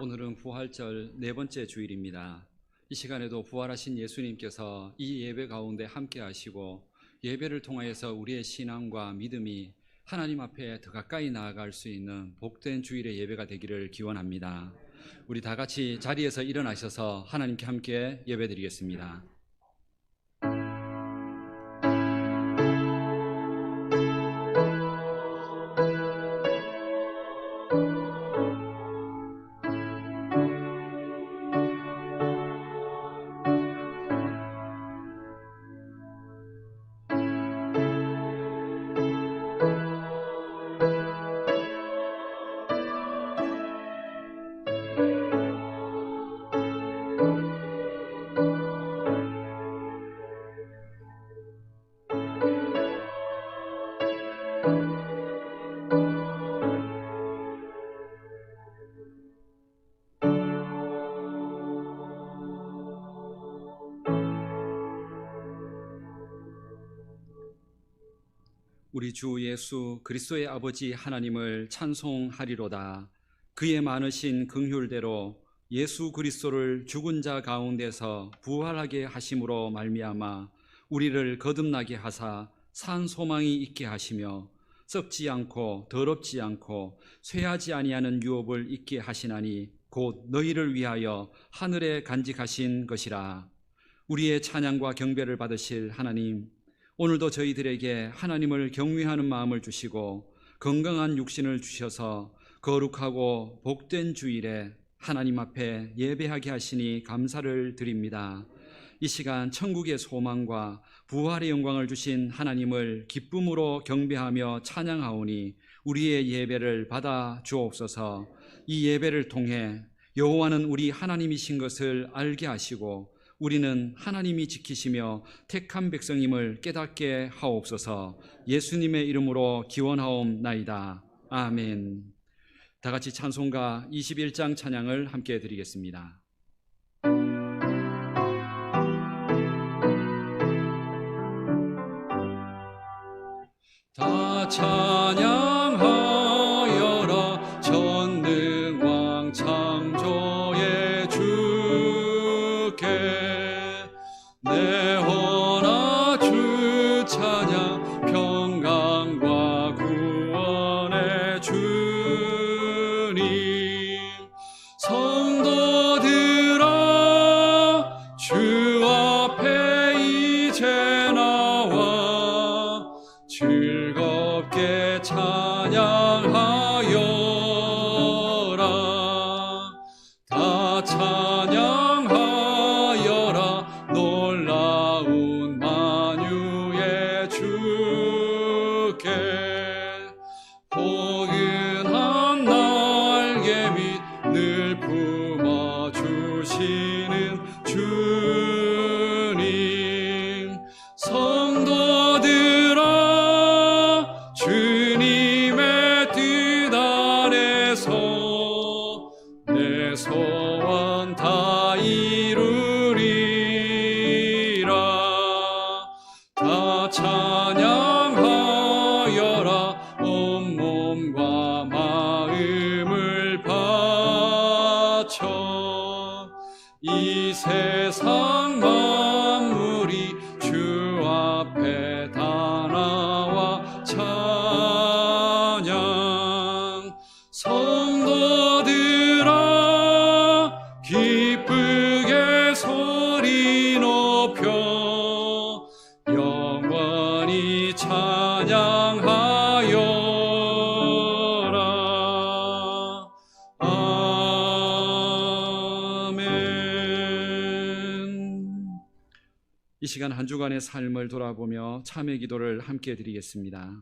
오늘은 부활절 네 번째 주일입니다. 이 시간에도 부활하신 예수님께서 이 예배 가운데 함께 하시고 예배를 통하여서 우리의 신앙과 믿음이 하나님 앞에 더 가까이 나아갈 수 있는 복된 주일의 예배가 되기를 기원합니다. 우리 다 같이 자리에서 일어나셔서 하나님께 함께 예배드리겠습니다. 우리 주 예수 그리스도의 아버지 하나님을 찬송하리로다. 그의 많으신 긍휼대로 예수 그리스도를 죽은 자 가운데서 부활하게 하심으로 말미암아 우리를 거듭나게 하사 산 소망이 있게 하시며 썩지 않고 더럽지 않고 쇠하지 아니하는 유업을 있게 하시나니 곧 너희를 위하여 하늘에 간직하신 것이라. 우리의 찬양과 경배를 받으실 하나님, 오늘도 저희들에게 하나님을 경외하는 마음을 주시고 건강한 육신을 주셔서 거룩하고 복된 주일에 하나님 앞에 예배하게 하시니 감사를 드립니다. 이 시간 천국의 소망과 부활의 영광을 주신 하나님을 기쁨으로 경배하며 찬양하오니 우리의 예배를 받아 주옵소서. 이 예배를 통해 여호와는 우리 하나님이신 것을 알게 하시고 우리는 하나님이 지키시며 택한 백성임을 깨닫게 하옵소서. 예수님의 이름으로 기원하옵나이다. 아멘. 다 같이 찬송가 21장 찬양을 함께 드리겠습니다. 다 찬양하여라 전능왕 창조의 주께 내 혼아 주 찬양 평강과 구원의 주님 성도들아 주 앞에 이제 나와 즐겁게 찬양하여라. 다 찬양하여라 놀라운 만유의 주께 포근한 날개 밑 늘 품어주시는 주님 성도들아 주님의 뜻 안에서 내 소원 다 이루리라. 다 찬양하여라 온몸과 마음을 바쳐 이 세상 만물이 주 앞에 다 나와 찬양 성도들아 기쁘게 소리 높여 영원히 찬양하여라. 아멘. 이 시간 한 주간의 삶을 돌아보며 참회 기도를 함께 드리겠습니다.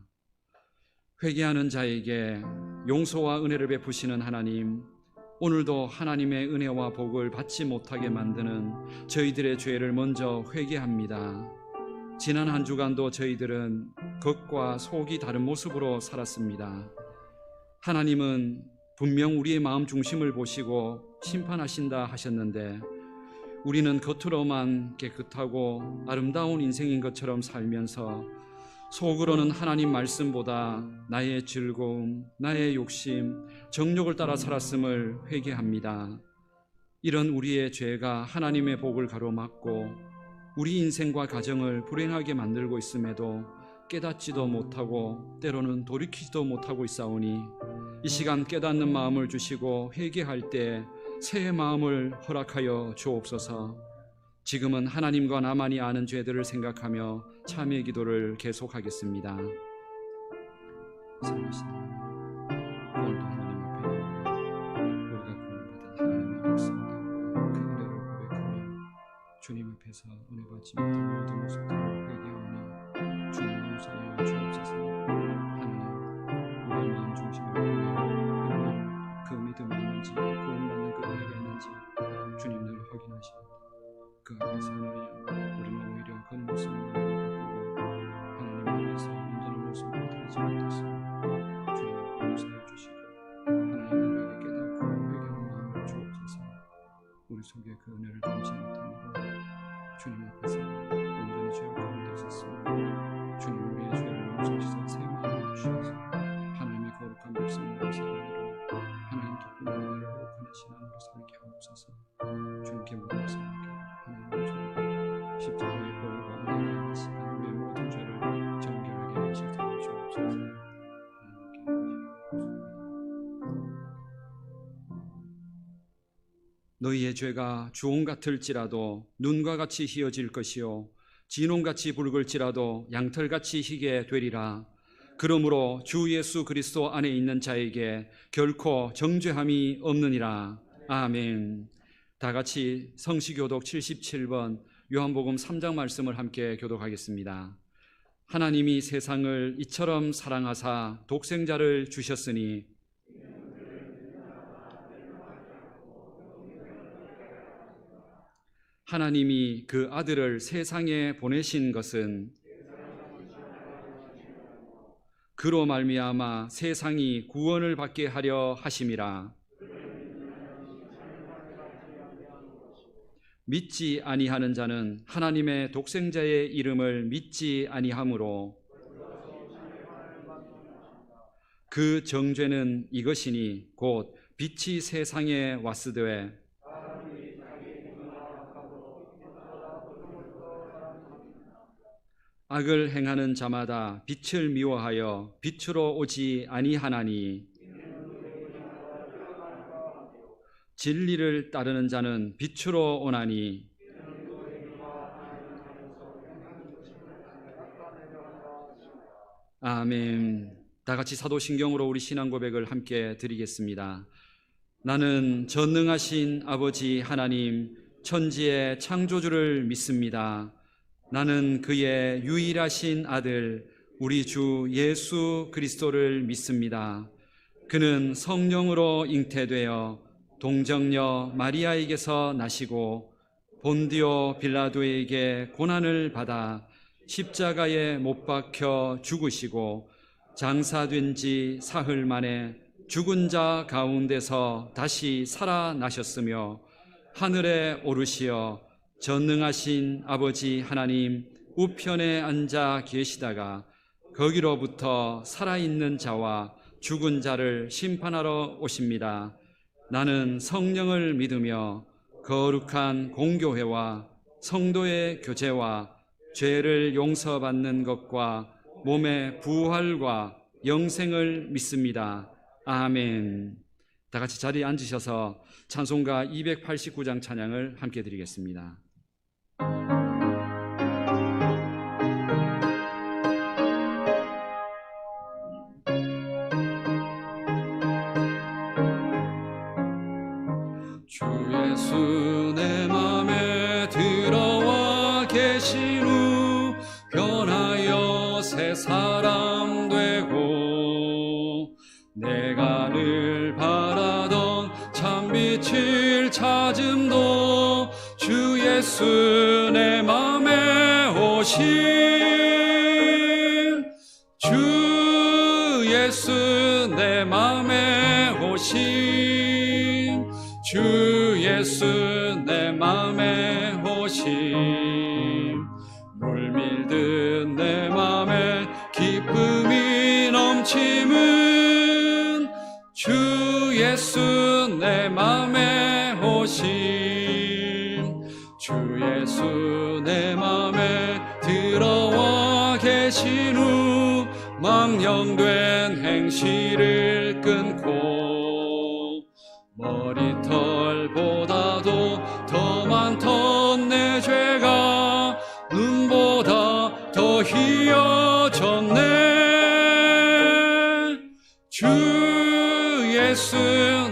회개하는 자에게 용서와 은혜를 베푸시는 하나님, 오늘도 하나님의 은혜와 복을 받지 못하게 만드는 저희들의 죄를 먼저 회개합니다. 지난 한 주간도 저희들은 겉과 속이 다른 모습으로 살았습니다. 하나님은 분명 우리의 마음 중심을 보시고 심판하신다 하셨는데 우리는 겉으로만 깨끗하고 아름다운 인생인 것처럼 살면서 속으로는 하나님 말씀보다 나의 즐거움, 나의 욕심, 정욕을 따라 살았음을 회개합니다. 이런 우리의 죄가 하나님의 복을 가로막고 우리 인생과 가정을 불행하게 만들고 있음에도 깨닫지도 못하고 때로는 돌이키지도 못하고 있사오니 이 시간 깨닫는 마음을 주시고 회개할 때 새해 마음을 허락하여 주옵소서. 지금은 하나님과 나만이 아는 죄들을 생각하며 참회 기도를 계속하겠습니다. 오늘도 하나님 앞에 우리가 구원받은 하나님의 백성들과 그 은혜를 고백하며 주님 앞에서 은혜 받지 못한 모든 모습들을 회개하오니 주님 용서하여 주옵소서. 하나님, 우리의 마음 중심을 보내어 그 믿음이 있는지 구원받는 그 은혜가 있는지 주님 늘 확인하시고 그 앞에서 하나님, 우리는 오히려 겉모습을 바꾸고 하나님 앞에서 온전한 모습으로 드리지 못했습니다. 주님 용서해 주시고 하나님 우리에게 깨닫고 회개하는 마음을 주옵소서. 우리 속에 그 은혜를 담지 못함으로 주님 앞에서 온전히 죄악 가운데 있었습니다. 주님 우리의 죄를 용서하시사 새 마음을 주셔서 하나님의 거룩한 백성으로 살아내려 하나님 기쁜 은혜를 거룩한 신앙으로 살게 하옵소서. 주님께 묻습니다. 하나님 십자가의 보혈과 은혜가 있으신 우리의 모든 죄를 정결하게 하시도록 주옵소서. 너희의 죄가 주홍 같을지라도 눈과 같이 희어질 것이요 진홍같이 붉을지라도 양털같이 희게 되리라. 그러므로 주 예수 그리스도 안에 있는 자에게 결코 정죄함이 없느니라. 아멘. 다 같이 성시교독 77번 요한복음 3장 말씀을 함께 교독하겠습니다. 하나님이 세상을 이처럼 사랑하사 독생자를 주셨으니 하나님이 그 아들을 세상에 보내신 것은 그로 말미암아 세상이 구원을 받게 하려 하심이라. 믿지 아니하는 자는 하나님의 독생자의 이름을 믿지 아니하므로 그 정죄는 이것이니 곧 빛이 세상에 왔으되 악을 행하는 자마다 빛을 미워하여 빛으로 오지 아니하나니 진리를 따르는 자는 빛으로 오나니 아멘. 다 같이 사도신경으로 우리 신앙 고백을 함께 드리겠습니다. 나는 전능하신 아버지 하나님 천지의 창조주를 믿습니다. 나는 그의 유일하신 아들 우리 주 예수 그리스도를 믿습니다. 그는 성령으로 잉태되어 동정녀 마리아에게서 나시고 본디오 빌라도에게 고난을 받아 십자가에 못 박혀 죽으시고 장사된 지 사흘 만에 죽은 자 가운데서 다시 살아나셨으며 하늘에 오르시어 전능하신 아버지 하나님 우편에 앉아 계시다가 거기로부터 살아있는 자와 죽은 자를 심판하러 오십니다. 나는 성령을 믿으며 거룩한 공교회와 성도의 교제와 죄를 용서받는 것과 몸의 부활과 영생을 믿습니다. 아멘. 다 같이 자리에 앉으셔서 찬송가 289장 찬양을 함께 드리겠습니다. 주 예수 내 맘에 들어와 계신 후 변하여 새 사람 되고 내가 늘 바라던 참빛을 찾음도 주 예수 내 맘에 오신 주 예수 내 맘에 오신 주 예수 내 맘에 오신 물밀듯 내 맘에 넘침은 주 예수 내 맘에 오심 주 예수 내 맘에 들어와 계신 후 망령된 행실을 끊고 머리털보다도 더 많던 내 죄가 눈보다 더 희어졌네 주 예수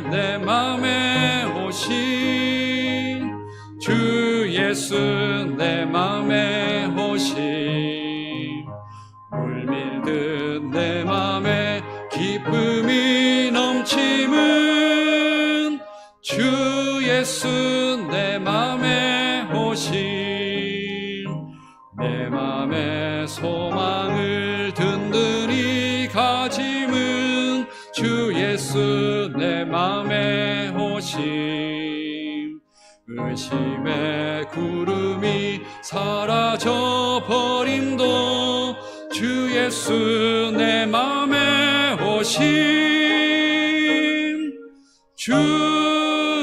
내 맘에 오신 주 예수 내 맘에 오신 물밀듯 내 맘에 기쁨이 넘침은 주 예수 내 맘에 오신 내 맘에 소망을 든든히 가짐은 주 예수 내 맘에 오심 의심의 구름이 사라져 버림도 주 예수 내 맘에 오심 주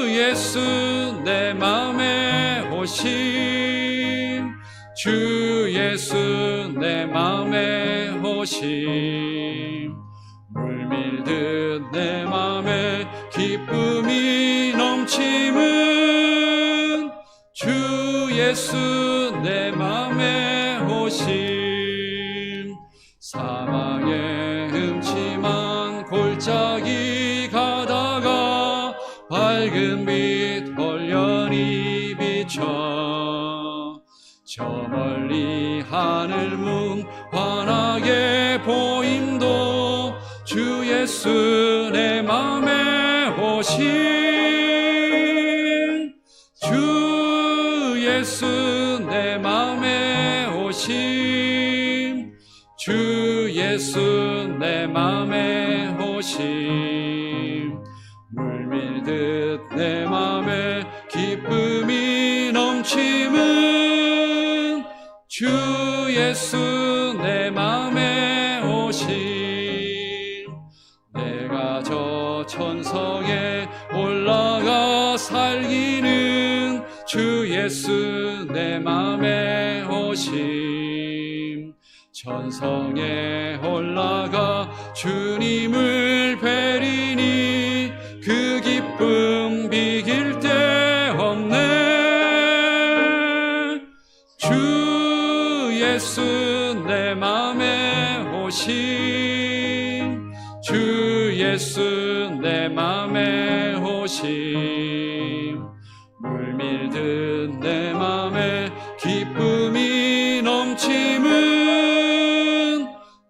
예수 내 맘에 오심 주 예수 내 맘에 오심 물밀듯 내 맘에 기쁨이 넘침은 주 예수 내 맘에 오심 사망의 음침한 골짜기 가다가 밝은 빛 홀연히 비춰 저 멀리 하늘 문 환하게 보임도 주 예수 내 맘에 오심 주 예수 내 맘에 오심 주 예수 내 맘에 오심 물밀듯 내 맘에 기쁨이 넘침은 주 예수 내 맘에 오심 내가 저 천성에 올라가 살기는 주 예수 내 맘에 오심 천성에 올라가 주님을 뵈리니 그 기쁨 비길 데 없네 주 예수 내 맘에 오심 주 예수 내 맘에 오심 물밀듯 내 맘에 기쁨이 넘침은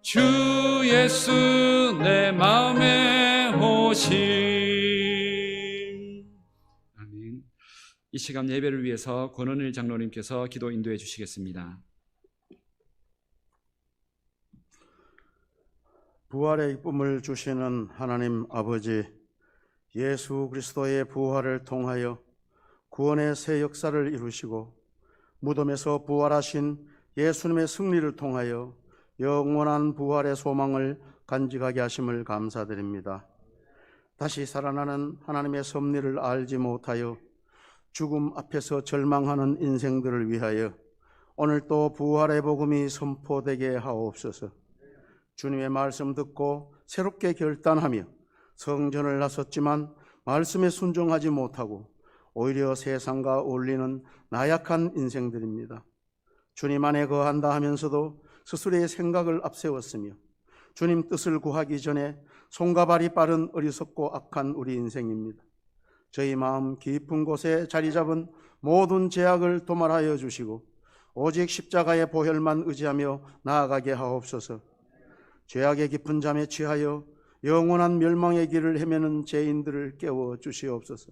주 예수 내 맘에 오심 아멘. 이 시간 예배를 위해서 권원일 장로님께서 기도 인도해 주시겠습니다. 부활의 기쁨을 주시는 하나님 아버지, 예수 그리스도의 부활을 통하여 구원의 새 역사를 이루시고 무덤에서 부활하신 예수님의 승리를 통하여 영원한 부활의 소망을 간직하게 하심을 감사드립니다. 다시 살아나는 하나님의 섭리를 알지 못하여 죽음 앞에서 절망하는 인생들을 위하여 오늘 또 부활의 복음이 선포되게 하옵소서. 주님의 말씀 듣고 새롭게 결단하며 성전을 나섰지만 말씀에 순종하지 못하고 오히려 세상과 어울리는 나약한 인생들입니다. 주님 안에 거한다 하면서도 스스로의 생각을 앞세웠으며 주님 뜻을 구하기 전에 손과 발이 빠른 어리석고 악한 우리 인생입니다. 저희 마음 깊은 곳에 자리 잡은 모든 죄악을 도말하여 주시고 오직 십자가의 보혈만 의지하며 나아가게 하옵소서. 죄악의 깊은 잠에 취하여 영원한 멸망의 길을 헤매는 죄인들을 깨워 주시옵소서.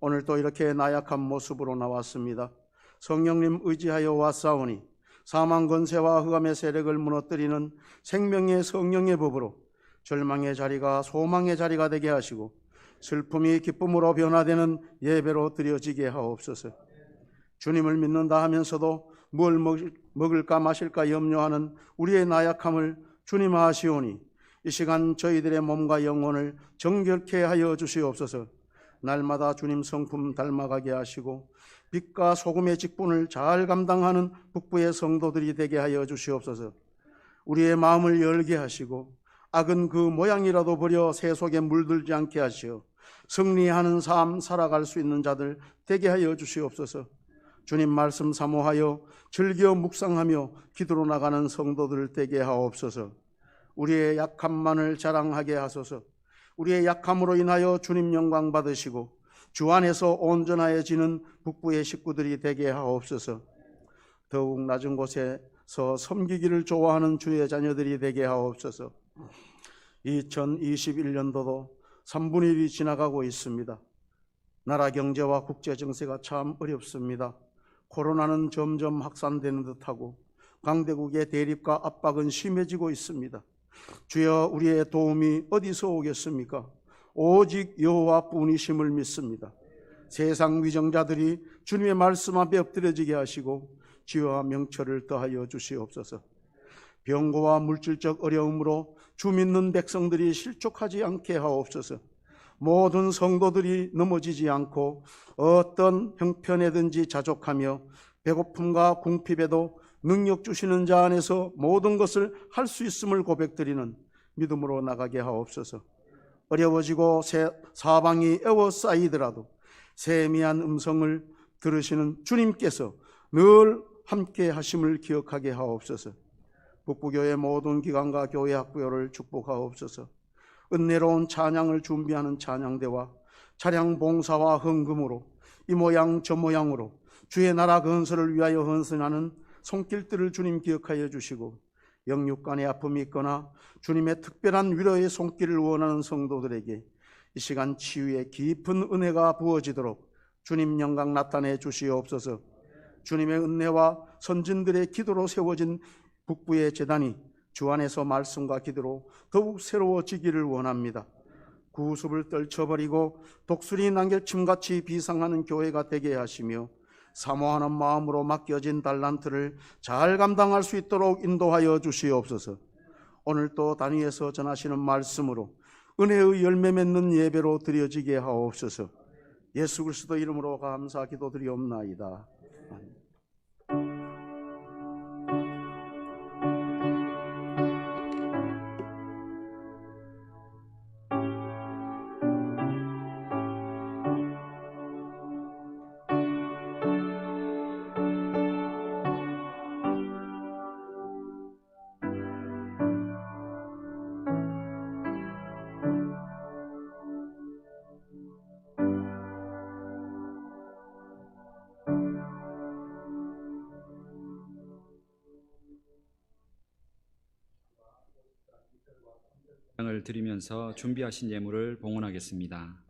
오늘도 이렇게 나약한 모습으로 나왔습니다. 성령님 의지하여 왔사오니 사망 권세와 흑암의 세력을 무너뜨리는 생명의 성령의 법으로 절망의 자리가 소망의 자리가 되게 하시고 슬픔이 기쁨으로 변화되는 예배로 드려지게 하옵소서. 주님을 믿는다 하면서도 뭘 먹을까 마실까 염려하는 우리의 나약함을 주님 아시오니 이 시간 저희들의 몸과 영혼을 정결케 하여 주시옵소서. 날마다 주님 성품 닮아가게 하시고 빛과 소금의 직분을 잘 감당하는 북부의 성도들이 되게 하여 주시옵소서. 우리의 마음을 열게 하시고 악은 그 모양이라도 버려 새 속에 물들지 않게 하시어 승리하는 삶 살아갈 수 있는 자들 되게 하여 주시옵소서. 주님 말씀 사모하여 즐겨 묵상하며 기도로 나가는 성도들 되게 하옵소서. 우리의 약함만을 자랑하게 하소서. 우리의 약함으로 인하여 주님 영광 받으시고 주 안에서 온전하여지는 북부의 식구들이 되게 하옵소서. 더욱 낮은 곳에서 섬기기를 좋아하는 주의 자녀들이 되게 하옵소서. 2021년도도 3분의 1이 지나가고 있습니다. 나라 경제와 국제 정세가 참 어렵습니다. 코로나는 점점 확산되는 듯하고 강대국의 대립과 압박은 심해지고 있습니다. 주여, 우리의 도움이 어디서 오겠습니까? 오직 여호와뿐이심을 믿습니다. 세상 위정자들이 주님의 말씀 앞에 엎드려지게 하시고 지혜와 명철을 더하여 주시옵소서. 병고와 물질적 어려움으로 주 믿는 백성들이 실족하지 않게 하옵소서. 모든 성도들이 넘어지지 않고 어떤 형편에든지 자족하며 배고픔과 궁핍에도 능력 주시는 자 안에서 모든 것을 할 수 있음을 고백드리는 믿음으로 나가게 하옵소서. 어려워지고 사방이 에워싸이더라도 세미한 음성을 들으시는 주님께서 늘 함께 하심을 기억하게 하옵소서. 북부교회 모든 기관과 교회 학부요를 축복하옵소서. 은혜로운 찬양을 준비하는 찬양대와 차량 봉사와 헌금으로 이 모양 저 모양으로 주의 나라 건설을 위하여 헌신하는 손길들을 주님 기억하여 주시고, 영육간의 아픔이 있거나 주님의 특별한 위로의 손길을 원하는 성도들에게 이 시간 치유의 깊은 은혜가 부어지도록 주님 영광 나타내 주시옵소서. 주님의 은혜와 선진들의 기도로 세워진 북부의 제단이 주 안에서 말씀과 기도로 더욱 새로워지기를 원합니다. 구습을 떨쳐버리고 독수리 난결침같이 비상하는 교회가 되게 하시며 사모하는 마음으로 맡겨진 달란트를 잘 감당할 수 있도록 인도하여 주시옵소서. 오늘 또 단위에서 전하시는 말씀으로 은혜의 열매 맺는 예배로 드려지게 하옵소서. 예수 그리스도 이름으로 감사 기도드리옵나이다. 아멘. 을 드리면서 준비하신 예물을 봉헌하겠습니다.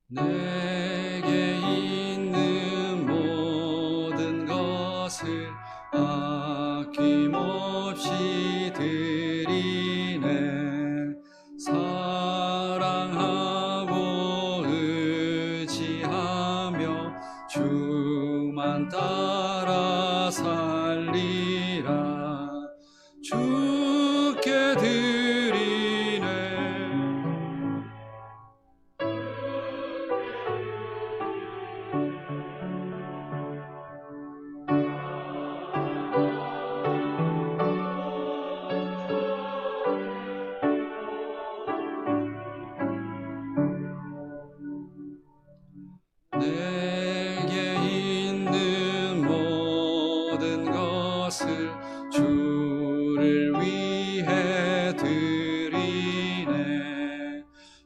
내게 있는 모든 것을 아낌없이 드리네. 사랑하고 의지하며 주만 따라 살리라. 주께 드리네. 내게 있는 모든 것을 주를 위해 드리네.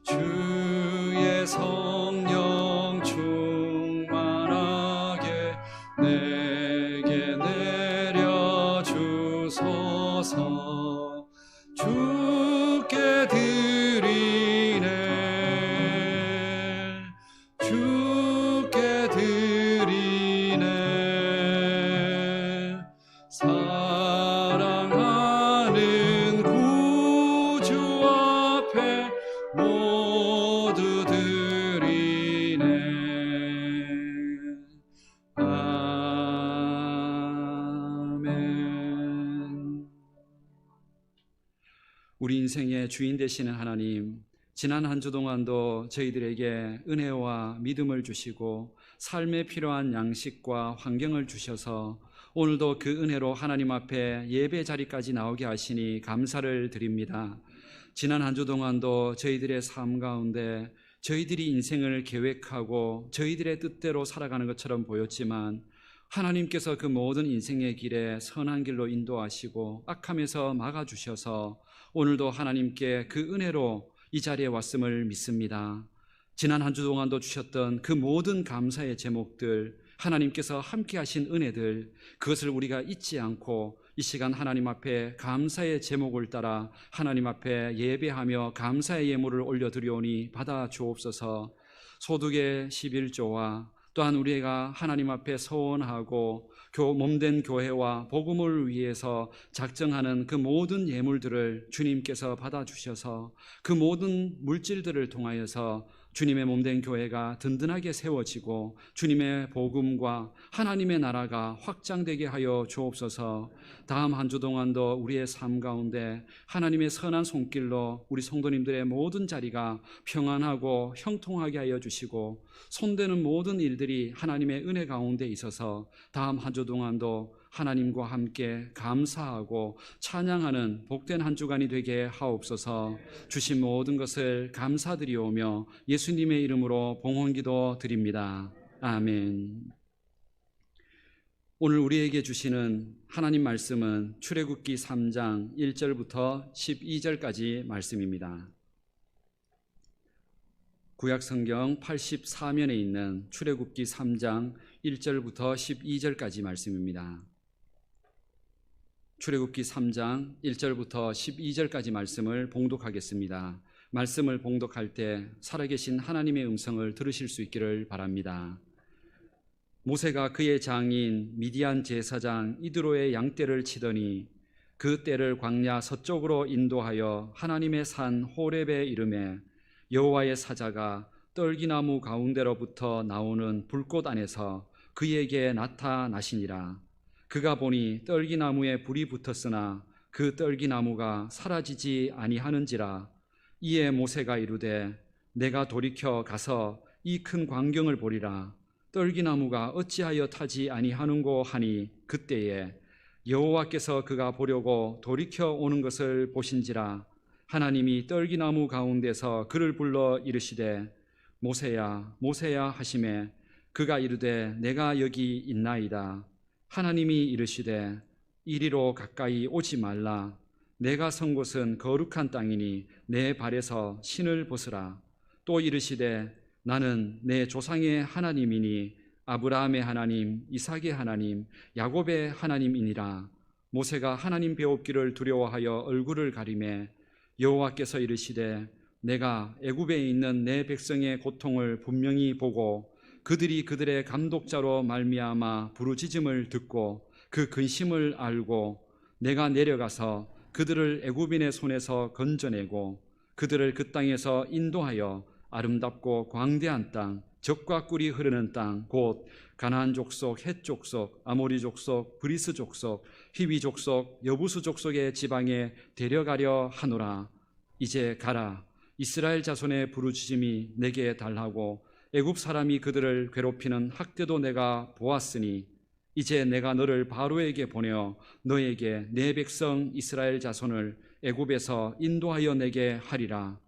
주의 성령 충만하게 내게 내려주소서. 주께 드리네. 주께 드리네. 사랑하는 구주 앞에 모두 드리네. 우리 인생의 주인 되시는 하나님, 지난 한 주 동안도 저희들에게 은혜와 믿음을 주시고 삶에 필요한 양식과 환경을 주셔서 오늘도 그 은혜로 하나님 앞에 예배 자리까지 나오게 하시니 감사를 드립니다. 지난 한 주 동안도 저희들의 삶 가운데 저희들이 인생을 계획하고 저희들의 뜻대로 살아가는 것처럼 보였지만 하나님께서 그 모든 인생의 길에 선한 길로 인도하시고 악함에서 막아주셔서 오늘도 하나님께 그 은혜로 이 자리에 왔음을 믿습니다. 지난 한 주 동안도 주셨던 그 모든 감사의 제목들, 하나님께서 함께 하신 은혜들, 그것을 우리가 잊지 않고 이 시간 하나님 앞에 감사의 제목을 따라 하나님 앞에 예배하며 감사의 예물을 올려드리오니 받아 주옵소서. 소득의 11조와 또한 우리가 하나님 앞에 서원하고 몸된 교회와 복음을 위해서 작정하는 그 모든 예물들을 주님께서 받아주셔서 그 모든 물질들을 통하여서 주님의 몸된 교회가 든든하게 세워지고 주님의 복음과 하나님의 나라가 확장되게 하여 주옵소서. 다음 한 주 동안도 우리의 삶 가운데 하나님의 선한 손길로 우리 성도님들의 모든 자리가 평안하고 형통하게 하여 주시고 손대는 모든 일들이 하나님의 은혜 가운데 있어서 다음 한 주 동안도 하나님과 함께 감사하고 찬양하는 복된 한 주간이 되게 하옵소서. 주신 모든 것을 감사드리오며 예수님의 이름으로 봉헌기도 드립니다. 아멘. 오늘 우리에게 주시는 하나님 말씀은 출애굽기 3장 1절부터 12절까지 말씀입니다. 구약성경 84면에 있는 출애굽기 3장 1절부터 12절까지 말씀입니다. 출애굽기 3장 1절부터 12절까지 말씀을 봉독하겠습니다. 말씀을 봉독할 때 살아계신 하나님의 음성을 들으실 수 있기를 바랍니다. 모세가 그의 장인 미디안 제사장 이드로의 양떼를 치더니 그 떼를 광야 서쪽으로 인도하여 하나님의 산 호렙에 이르매 여호와의 사자가 떨기나무 가운데로부터 나오는 불꽃 안에서 그에게 나타나시니라. 그가 보니 떨기나무에 불이 붙었으나 그 떨기나무가 사라지지 아니하는지라. 이에 모세가 이르되 내가 돌이켜 가서 이 큰 광경을 보리라. 떨기나무가 어찌하여 타지 아니하는고 하니 그때에 여호와께서 그가 보려고 돌이켜 오는 것을 보신지라. 하나님이 떨기나무 가운데서 그를 불러 이르시되 모세야 모세야 하시매 그가 이르되 내가 여기 있나이다. 하나님이 이르시되 이리로 가까이 오지 말라. 내가 선 곳은 거룩한 땅이니 내 발에서 신을 벗으라. 또 이르시되 나는 내 조상의 하나님이니 아브라함의 하나님, 이삭의 하나님, 야곱의 하나님이니라. 모세가 하나님 배웁기를 두려워하여 얼굴을 가리매 여호와께서 이르시되 내가 애굽에 있는 내 백성의 고통을 분명히 보고 그들이 그들의 감독자로 말미암아 부르짖음을 듣고 그 근심을 알고 내가 내려가서 그들을 애굽인의 손에서 건져내고 그들을 그 땅에서 인도하여 아름답고 광대한 땅, 젖과 꿀이 흐르는 땅, 곧 가나안 족속, 헷 족속, 아모리 족속, 브리스 족속, 히위 족속, 여부수 족속의 지방에 데려가려 하노라. 이제 가라. 이스라엘 자손의 부르짖음이 내게 달하고 애굽 사람이 그들을 괴롭히는 학대도 내가 보았으니 이제 내가 너를 바로에게 보내어 너에게 내 백성 이스라엘 자손을 애굽에서 인도하여 내게 하리라.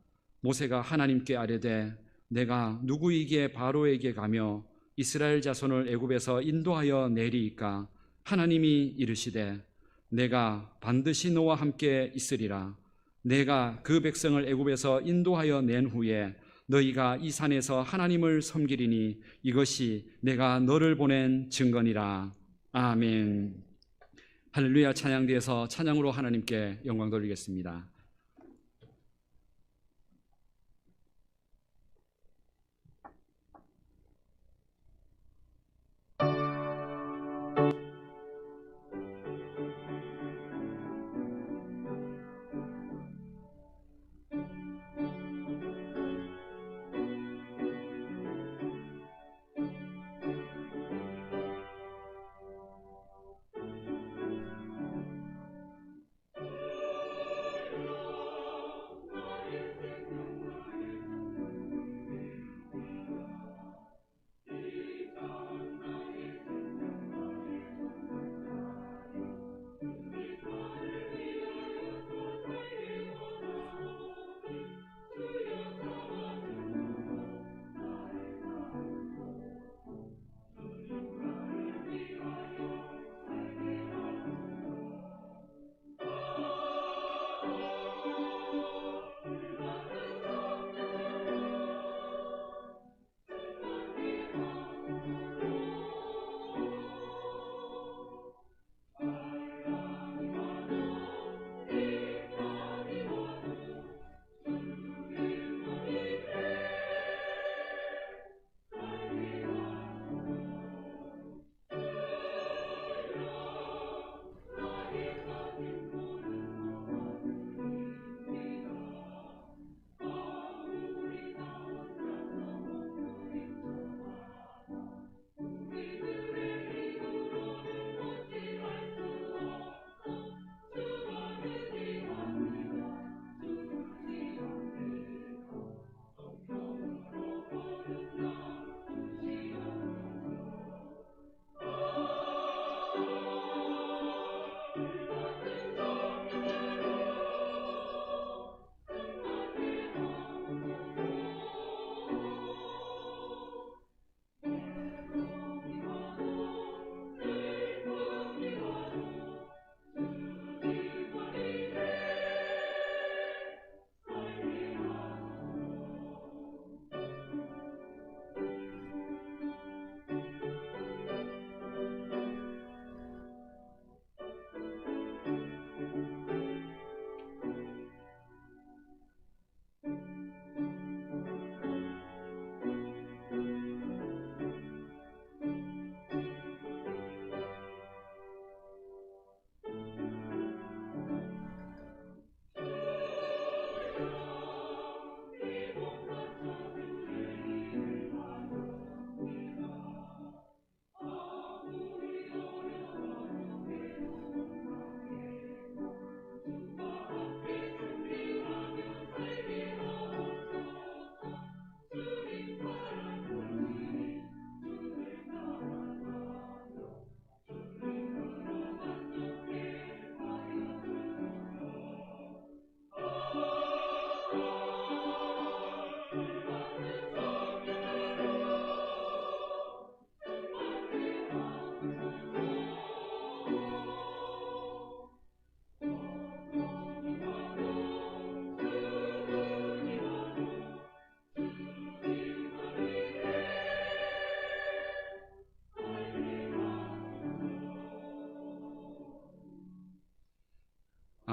모세가 하나님께 아뢰되 내가 누구에게 바로에게 가며 이스라엘 자손을 애굽에서 인도하여 내리이까? 하나님이 이르시되 내가 반드시 너와 함께 있으리라. 내가 그 백성을 애굽에서 인도하여 낸 후에 너희가 이 산에서 하나님을 섬기리니 이것이 내가 너를 보낸 증거니라. 아멘. 할렐루야. 찬양대에서 찬양으로 하나님께 영광 돌리겠습니다.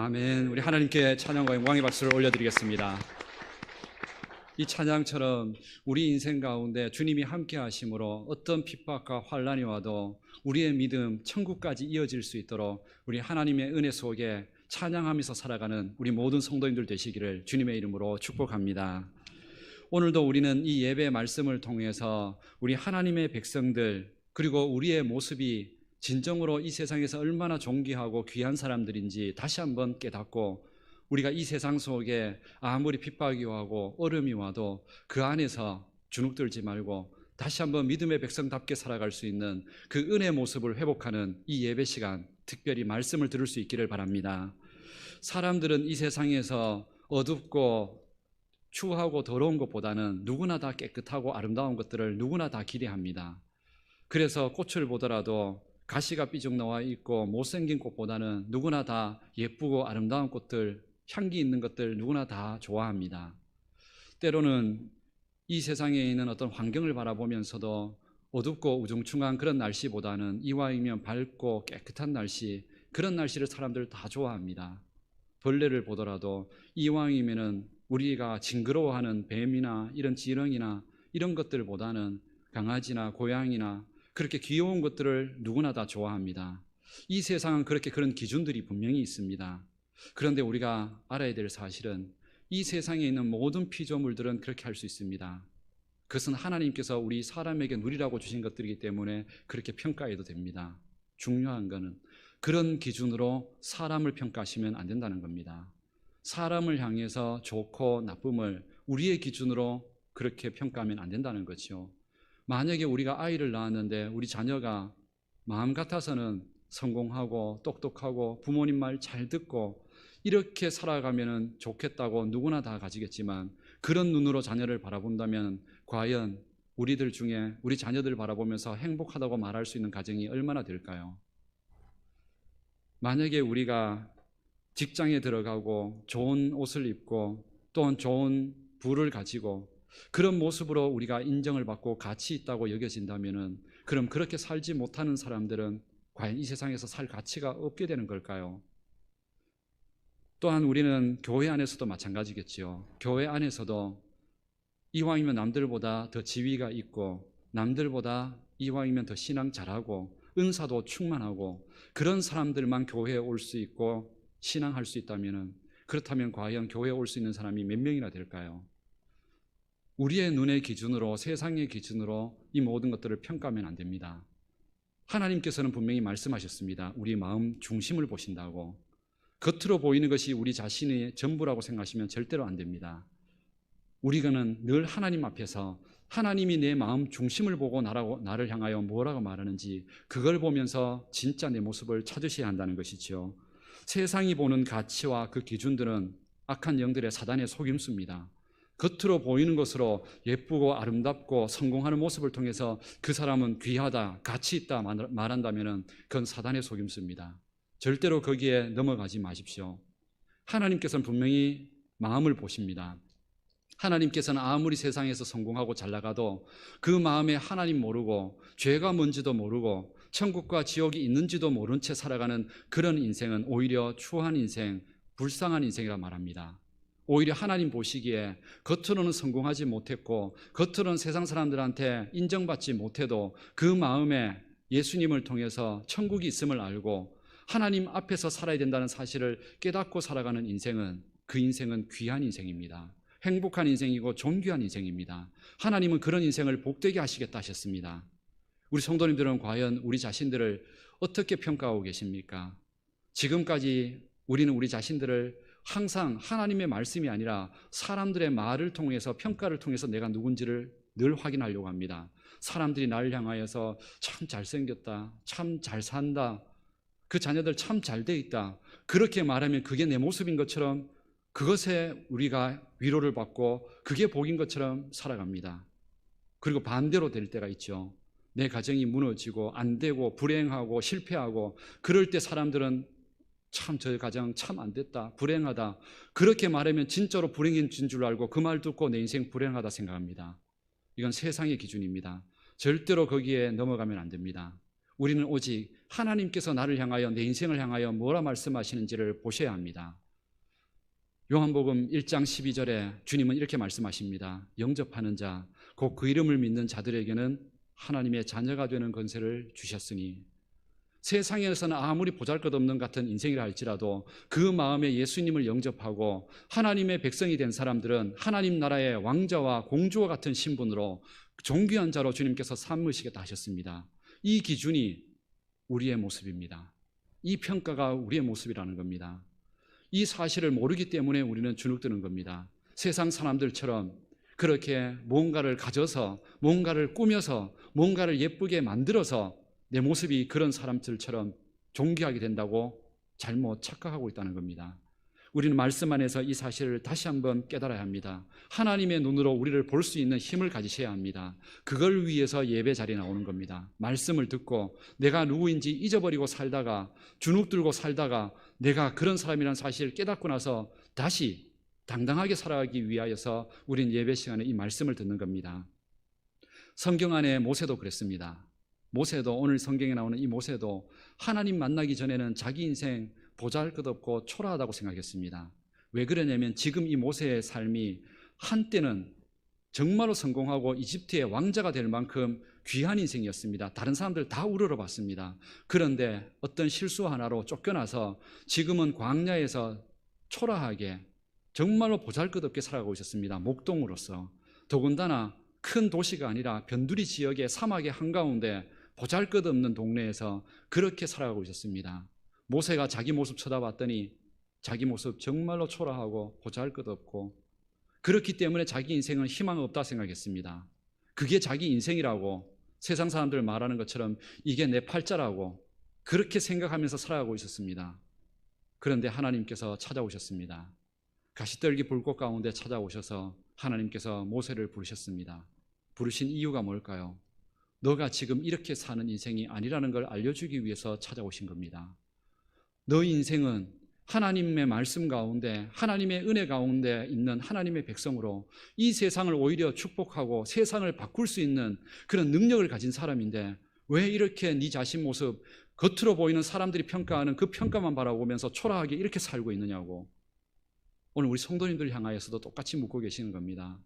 아멘. 우리 하나님께 찬양과 영광의 박수를 올려드리겠습니다. 이 찬양처럼 우리 인생 가운데 주님이 함께 하심으로 어떤 핍박과 환난이 와도 우리의 믿음 천국까지 이어질 수 있도록 우리 하나님의 은혜 속에 찬양하면서 살아가는 우리 모든 성도님들 되시기를 주님의 이름으로 축복합니다. 오늘도 우리는 이 예배 말씀을 통해서 우리 하나님의 백성들 그리고 우리의 모습이 진정으로 이 세상에서 얼마나 존귀하고 귀한 사람들인지 다시 한번 깨닫고 우리가 이 세상 속에 아무리 핍박이 와고 어려움이 와도 그 안에서 주눅들지 말고 다시 한번 믿음의 백성답게 살아갈 수 있는 그 은혜의 모습을 회복하는 이 예배 시간, 특별히 말씀을 들을 수 있기를 바랍니다. 사람들은 이 세상에서 어둡고 추하고 더러운 것보다는 누구나 다 깨끗하고 아름다운 것들을 누구나 다 기대합니다. 그래서 꽃을 보더라도 가시가 삐죽 나와 있고 못생긴 꽃보다는 누구나 다 예쁘고 아름다운 꽃들, 향기 있는 것들 누구나 다 좋아합니다. 때로는 이 세상에 있는 어떤 환경을 바라보면서도 어둡고 우중충한 그런 날씨보다는 이왕이면 밝고 깨끗한 날씨, 그런 날씨를 사람들 다 좋아합니다. 벌레를 보더라도 이왕이면은 우리가 징그러워하는 뱀이나 이런 지렁이나 이런 것들보다는 강아지나 고양이나 그렇게 귀여운 것들을 누구나 다 좋아합니다. 이 세상은 그렇게 그런 기준들이 분명히 있습니다. 그런데 우리가 알아야 될 사실은 이 세상에 있는 모든 피조물들은 그렇게 할 수 있습니다. 그것은 하나님께서 우리 사람에게 누리라고 주신 것들이기 때문에 그렇게 평가해도 됩니다. 중요한 것은 그런 기준으로 사람을 평가하시면 안 된다는 겁니다. 사람을 향해서 좋고 나쁨을 우리의 기준으로 그렇게 평가하면 안 된다는 거죠. 만약에 우리가 아이를 낳았는데 우리 자녀가 마음 같아서는 성공하고 똑똑하고 부모님 말 잘 듣고 이렇게 살아가면 좋겠다고 누구나 다 가지겠지만 그런 눈으로 자녀를 바라본다면 과연 우리들 중에 우리 자녀들을 바라보면서 행복하다고 말할 수 있는 가정이 얼마나 될까요? 만약에 우리가 직장에 들어가고 좋은 옷을 입고 또한 좋은 부를 가지고 그런 모습으로 우리가 인정을 받고 가치 있다고 여겨진다면 그럼 그렇게 살지 못하는 사람들은 과연 이 세상에서 살 가치가 없게 되는 걸까요? 또한 우리는 교회 안에서도 마찬가지겠지요. 교회 안에서도 이왕이면 남들보다 더 지위가 있고 남들보다 이왕이면 더 신앙 잘하고 은사도 충만하고 그런 사람들만 교회에 올 수 있고 신앙할 수 있다면 그렇다면 과연 교회에 올 수 있는 사람이 몇 명이나 될까요? 우리의 눈의 기준으로 세상의 기준으로 이 모든 것들을 평가하면 안 됩니다. 하나님께서는 분명히 말씀하셨습니다. 우리 마음 중심을 보신다고. 겉으로 보이는 것이 우리 자신의 전부라고 생각하시면 절대로 안 됩니다. 우리는 늘 하나님 앞에서 하나님이 내 마음 중심을 보고 나를 향하여 뭐라고 말하는지 그걸 보면서 진짜 내 모습을 찾으셔야 한다는 것이죠. 세상이 보는 가치와 그 기준들은 악한 영들의 사단의 속임수입니다. 겉으로 보이는 것으로 예쁘고 아름답고 성공하는 모습을 통해서 그 사람은 귀하다, 가치 있다 말한다면 그건 사단의 속임수입니다. 절대로 거기에 넘어가지 마십시오. 하나님께서는 분명히 마음을 보십니다. 하나님께서는 아무리 세상에서 성공하고 잘 나가도 그 마음에 하나님 모르고 죄가 뭔지도 모르고 천국과 지옥이 있는지도 모른 채 살아가는 그런 인생은 오히려 추한 인생, 불쌍한 인생이라 말합니다. 오히려 하나님 보시기에 겉으로는 성공하지 못했고 겉으로는 세상 사람들한테 인정받지 못해도 그 마음에 예수님을 통해서 천국이 있음을 알고 하나님 앞에서 살아야 된다는 사실을 깨닫고 살아가는 인생은 그 인생은 귀한 인생입니다. 행복한 인생이고 존귀한 인생입니다. 하나님은 그런 인생을 복되게 하시겠다 하셨습니다. 우리 성도님들은 과연 우리 자신들을 어떻게 평가하고 계십니까? 지금까지 우리는 우리 자신들을 항상 하나님의 말씀이 아니라 사람들의 말을 통해서 평가를 통해서 내가 누군지를 늘 확인하려고 합니다. 사람들이 나를 향하여서 참 잘생겼다, 참 잘 산다, 그 자녀들 참 잘 돼 있다 그렇게 말하면 그게 내 모습인 것처럼 그것에 우리가 위로를 받고 그게 복인 것처럼 살아갑니다. 그리고 반대로 될 때가 있죠. 내 가정이 무너지고 안 되고 불행하고 실패하고 그럴 때 사람들은 참 저 가정 참 안 됐다, 불행하다 그렇게 말하면 진짜로 불행인 줄 알고 그 말 듣고 내 인생 불행하다 생각합니다. 이건 세상의 기준입니다. 절대로 거기에 넘어가면 안 됩니다. 우리는 오직 하나님께서 나를 향하여, 내 인생을 향하여 뭐라 말씀하시는지를 보셔야 합니다. 요한복음 1장 12절에 주님은 이렇게 말씀하십니다. 영접하는 자, 곧 그 이름을 믿는 자들에게는 하나님의 자녀가 되는 권세를 주셨으니, 세상에서는 아무리 보잘것없는 같은 인생이라 할지라도 그 마음에 예수님을 영접하고 하나님의 백성이 된 사람들은 하나님 나라의 왕자와 공주와 같은 신분으로 존귀한 자로 주님께서 삼으시겠다 하셨습니다. 이 기준이 우리의 모습입니다. 이 평가가 우리의 모습이라는 겁니다. 이 사실을 모르기 때문에 우리는 주눅드는 겁니다. 세상 사람들처럼 그렇게 뭔가를 가져서, 뭔가를 꾸며서, 뭔가를 예쁘게 만들어서 내 모습이 그런 사람들처럼 존귀하게 된다고 잘못 착각하고 있다는 겁니다. 우리는 말씀 안에서 이 사실을 다시 한번 깨달아야 합니다. 하나님의 눈으로 우리를 볼 수 있는 힘을 가지셔야 합니다. 그걸 위해서 예배 자리에 나오는 겁니다. 말씀을 듣고 내가 누구인지 잊어버리고 살다가, 주눅들고 살다가 내가 그런 사람이라는 사실을 깨닫고 나서 다시 당당하게 살아가기 위하여서 우린 예배 시간에 이 말씀을 듣는 겁니다. 성경 안에 모세도 그랬습니다. 모세도, 오늘 성경에 나오는 이 모세도 하나님 만나기 전에는 자기 인생 보잘것없고 초라하다고 생각했습니다. 왜 그러냐면 지금 이 모세의 삶이 한때는 정말로 성공하고 이집트의 왕자가 될 만큼 귀한 인생이었습니다. 다른 사람들 다 우러러봤습니다. 그런데 어떤 실수 하나로 쫓겨나서 지금은 광야에서 초라하게 정말로 보잘것없게 살아가고 있었습니다. 목동으로서. 더군다나 큰 도시가 아니라 변두리 지역의 사막의 한가운데 보잘것없는 동네에서 그렇게 살아가고 있었습니다. 모세가 자기 모습 쳐다봤더니 자기 모습 정말로 초라하고 보잘것없고, 그렇기 때문에 자기 인생은 희망 없다 생각했습니다. 그게 자기 인생이라고, 세상 사람들 말하는 것처럼 이게 내 팔자라고 그렇게 생각하면서 살아가고 있었습니다. 그런데 하나님께서 찾아오셨습니다. 가시떨기 불꽃 가운데 찾아오셔서 하나님께서 모세를 부르셨습니다. 부르신 이유가 뭘까요? 너가 지금 이렇게 사는 인생이 아니라는 걸 알려주기 위해서 찾아오신 겁니다. 너 인생은 하나님의 말씀 가운데, 하나님의 은혜 가운데 있는 하나님의 백성으로 이 세상을 오히려 축복하고 세상을 바꿀 수 있는 그런 능력을 가진 사람인데, 왜 이렇게 네 자신 모습, 겉으로 보이는 사람들이 평가하는 그 평가만 바라보면서 초라하게 이렇게 살고 있느냐고. 오늘 우리 성도님들 향하여서도 똑같이 묻고 계시는 겁니다.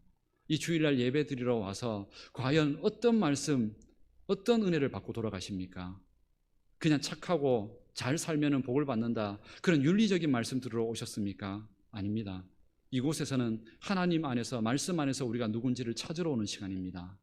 이 주일날 예배 드리러 와서 과연 어떤 말씀, 어떤 은혜를 받고 돌아가십니까? 그냥 착하고 잘 살면은 복을 받는다, 그런 윤리적인 말씀 들으러 오셨습니까? 아닙니다. 이곳에서는 하나님 안에서, 말씀 안에서 우리가 누군지를 찾으러 오는 시간입니다.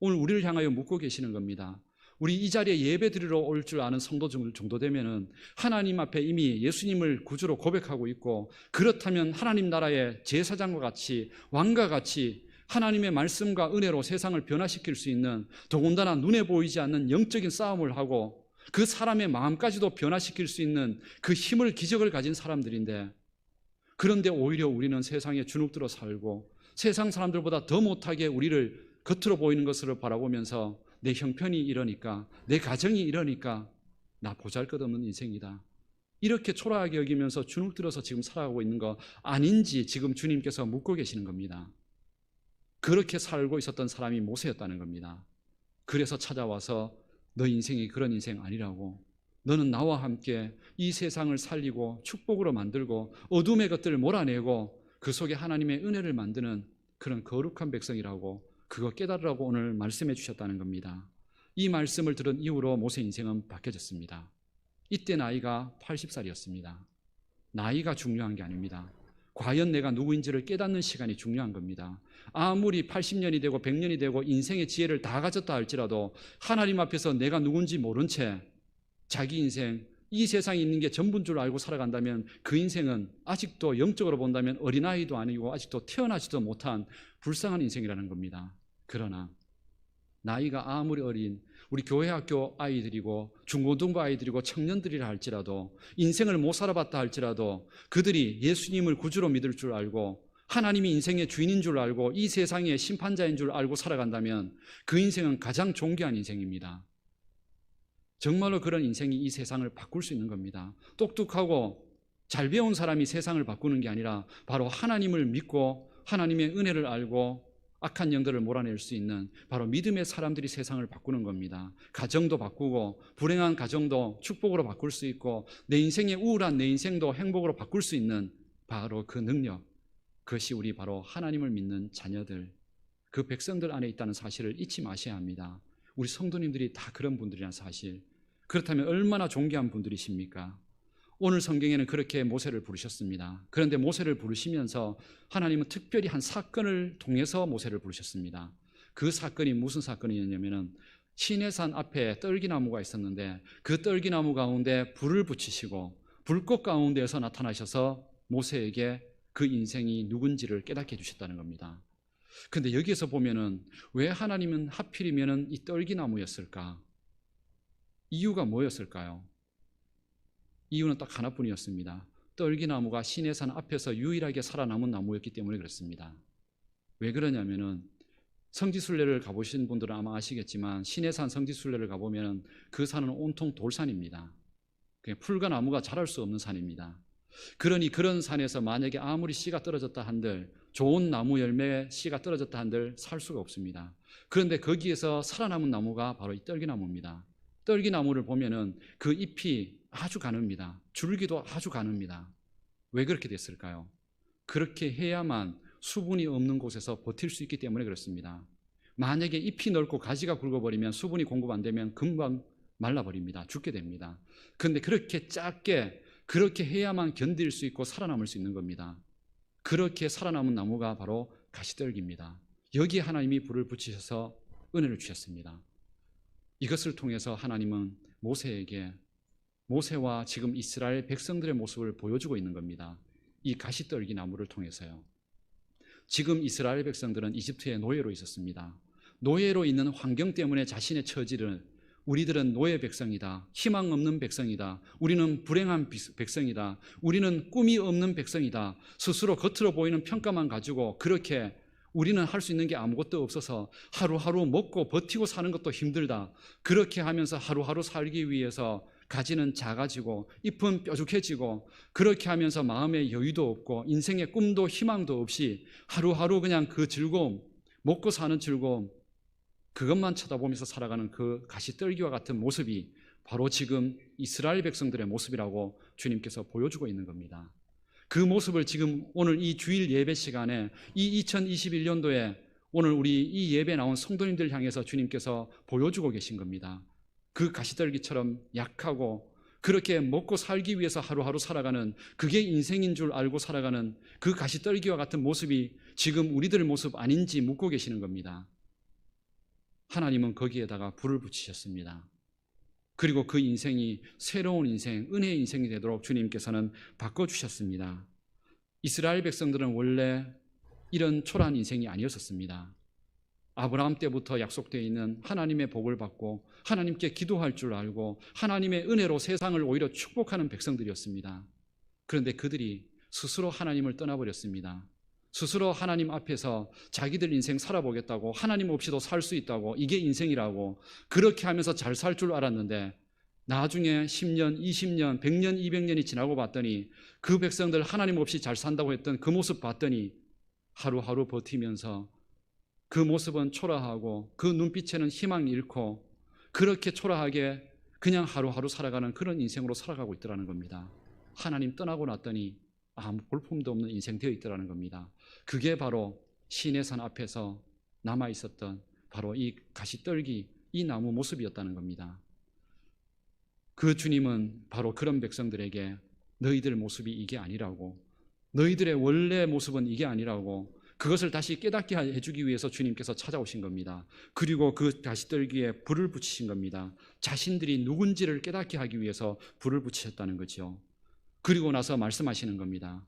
오늘 우리를 향하여 묻고 계시는 겁니다. 우리 이 자리에 예배 드리러 올 줄 아는 성도 정도 되면은 하나님 앞에 이미 예수님을 구주로 고백하고 있고, 그렇다면 하나님 나라의 제사장과 같이, 왕과 같이 하나님의 말씀과 은혜로 세상을 변화시킬 수 있는, 더군다나 눈에 보이지 않는 영적인 싸움을 하고 그 사람의 마음까지도 변화시킬 수 있는 그 힘을, 기적을 가진 사람들인데, 그런데 오히려 우리는 세상에 주눅들어 살고 세상 사람들보다 더 못하게 우리를 겉으로 보이는 것으로 바라보면서 내 형편이 이러니까, 내 가정이 이러니까 나 보잘것없는 인생이다, 이렇게 초라하게 여기면서 주눅들어서 지금 살아가고 있는 거 아닌지 지금 주님께서 묻고 계시는 겁니다. 그렇게 살고 있었던 사람이 모세였다는 겁니다. 그래서 찾아와서 너 인생이 그런 인생 아니라고, 너는 나와 함께 이 세상을 살리고 축복으로 만들고 어둠의 것들을 몰아내고 그 속에 하나님의 은혜를 만드는 그런 거룩한 백성이라고, 그거 깨달으라고 오늘 말씀해 주셨다는 겁니다. 이 말씀을 들은 이후로 모세 인생은 바뀌어졌습니다. 이때 나이가 80살이었습니다. 나이가 중요한 게 아닙니다. 과연 내가 누구인지를 깨닫는 시간이 중요한 겁니다. 아무리 80년이 되고 100년이 되고 인생의 지혜를 다 가졌다 할지라도 하나님 앞에서 내가 누군지 모른 채 자기 인생, 이 세상에 있는 게 전부인 줄 알고 살아간다면 그 인생은 아직도 영적으로 본다면 어린아이도 아니고 아직도 태어나지도 못한 불쌍한 인생이라는 겁니다. 그러나 나이가 아무리 어린 우리 교회 학교 아이들이고 중고등부 아이들이고 청년들이라 할지라도, 인생을 못 살아봤다 할지라도 그들이 예수님을 구주로 믿을 줄 알고 하나님이 인생의 주인인 줄 알고 이 세상의 심판자인 줄 알고 살아간다면 그 인생은 가장 존귀한 인생입니다. 정말로 그런 인생이 이 세상을 바꿀 수 있는 겁니다. 똑똑하고 잘 배운 사람이 세상을 바꾸는 게 아니라 바로 하나님을 믿고 하나님의 은혜를 알고 악한 영들을 몰아낼 수 있는 바로 믿음의 사람들이 세상을 바꾸는 겁니다. 가정도 바꾸고 불행한 가정도 축복으로 바꿀 수 있고 내 인생의 우울한 내 인생도 행복으로 바꿀 수 있는 바로 그 능력, 그것이 우리 바로 하나님을 믿는 자녀들, 그 백성들 안에 있다는 사실을 잊지 마셔야 합니다. 우리 성도님들이 다 그런 분들이라는 사실. 그렇다면 얼마나 존귀한 분들이십니까? 오늘 성경에는 그렇게 모세를 부르셨습니다. 그런데 모세를 부르시면서 하나님은 특별히 한 사건을 통해서 모세를 부르셨습니다. 그 사건이 무슨 사건이었냐면 시내산 앞에 떨기나무가 있었는데 그 떨기나무 가운데 불을 붙이시고 불꽃 가운데에서 나타나셔서 모세에게 그 인생이 누군지를 깨닫게 해주셨다는 겁니다. 그런데 여기에서 보면은 왜 하나님은 하필이면은 이 떨기나무였을까? 이유가 뭐였을까요? 이유는 딱 하나뿐이었습니다. 떨기나무가 시내산 앞에서 유일하게 살아남은 나무였기 때문에 그렇습니다. 왜 그러냐면은 성지순례를 가보신 분들은 아마 아시겠지만 시내산 성지순례를 가보면 그 산은 온통 돌산입니다. 그냥 풀과 나무가 자랄 수 없는 산입니다. 그러니 그런 산에서 만약에 아무리 씨가 떨어졌다 한들, 좋은 나무 열매 씨가 떨어졌다 한들 살 수가 없습니다. 그런데 거기에서 살아남은 나무가 바로 이 떨기나무입니다. 떨기나무를 보면은 그 잎이 아주 가늡니다. 줄기도 아주 가늡니다. 왜 그렇게 됐을까요? 그렇게 해야만 수분이 없는 곳에서 버틸 수 있기 때문에 그렇습니다. 만약에 잎이 넓고 가지가 굵어버리면 수분이 공급 안 되면 금방 말라버립니다. 죽게 됩니다. 그런데 그렇게 작게 그렇게 해야만 견딜 수 있고 살아남을 수 있는 겁니다. 그렇게 살아남은 나무가 바로 가시떨기입니다. 여기에 하나님이 불을 붙이셔서 은혜를 주셨습니다. 이것을 통해서 하나님은 모세에게 모세와 지금 이스라엘 백성들의 모습을 보여주고 있는 겁니다. 이 가시떨기 나무를 통해서요. 지금 이스라엘 백성들은 이집트의 노예로 있었습니다. 노예로 있는 환경 때문에 자신의 처지를 우리들은 노예 백성이다. 희망 없는 백성이다. 우리는 불행한 백성이다. 우리는 꿈이 없는 백성이다. 스스로 겉으로 보이는 평가만 가지고 그렇게 우리는 할 수 있는 게 아무것도 없어서 하루하루 먹고 버티고 사는 것도 힘들다. 그렇게 하면서 하루하루 살기 위해서 가지는 작아지고 잎은 뾰족해지고 그렇게 하면서 마음의 여유도 없고 인생의 꿈도 희망도 없이 하루하루 그냥 그 즐거움, 먹고 사는 즐거움, 그것만 쳐다보면서 살아가는 그 가시떨기와 같은 모습이 바로 지금 이스라엘 백성들의 모습이라고 주님께서 보여주고 있는 겁니다. 그 모습을 지금 오늘 이 주일 예배 시간에 이 2021년도에 오늘 우리 이 예배 나온 성도님들 향해서 주님께서 보여주고 계신 겁니다. 그 가시떨기처럼 약하고 그렇게 먹고 살기 위해서 하루하루 살아가는 그게 인생인 줄 알고 살아가는 그 가시떨기와 같은 모습이 지금 우리들 모습 아닌지 묻고 계시는 겁니다. 하나님은 거기에다가 불을 붙이셨습니다. 그리고 그 인생이 새로운 인생, 은혜의 인생이 되도록 주님께서는 바꿔주셨습니다. 이스라엘 백성들은 원래 이런 초라한 인생이 아니었었습니다. 아브라함 때부터 약속되어 있는 하나님의 복을 받고 하나님께 기도할 줄 알고 하나님의 은혜로 세상을 오히려 축복하는 백성들이었습니다. 그런데 그들이 스스로 하나님을 떠나버렸습니다. 스스로 하나님 앞에서 자기들 인생 살아보겠다고 하나님 없이도 살 수 있다고 이게 인생이라고 그렇게 하면서 잘 살 줄 알았는데 나중에 10년, 20년, 100년, 200년이 지나고 봤더니 그 백성들 하나님 없이 잘 산다고 했던 그 모습 봤더니 하루하루 버티면서 그 모습은 초라하고 그 눈빛에는 희망이 잃고 그렇게 초라하게 그냥 하루하루 살아가는 그런 인생으로 살아가고 있더라는 겁니다. 하나님 떠나고 났더니 아무 볼품도 없는 인생 되어 있더라는 겁니다. 그게 바로 시내산 앞에서 남아있었던 바로 이 가시떨기, 이 나무 모습이었다는 겁니다. 그 주님은 바로 그런 백성들에게 너희들 모습이 이게 아니라고, 너희들의 원래 모습은 이게 아니라고 그것을 다시 깨닫게 해주기 위해서 주님께서 찾아오신 겁니다. 그리고 그 가시떨기에 불을 붙이신 겁니다. 자신들이 누군지를 깨닫게 하기 위해서 불을 붙이셨다는 거죠. 그리고 나서 말씀하시는 겁니다.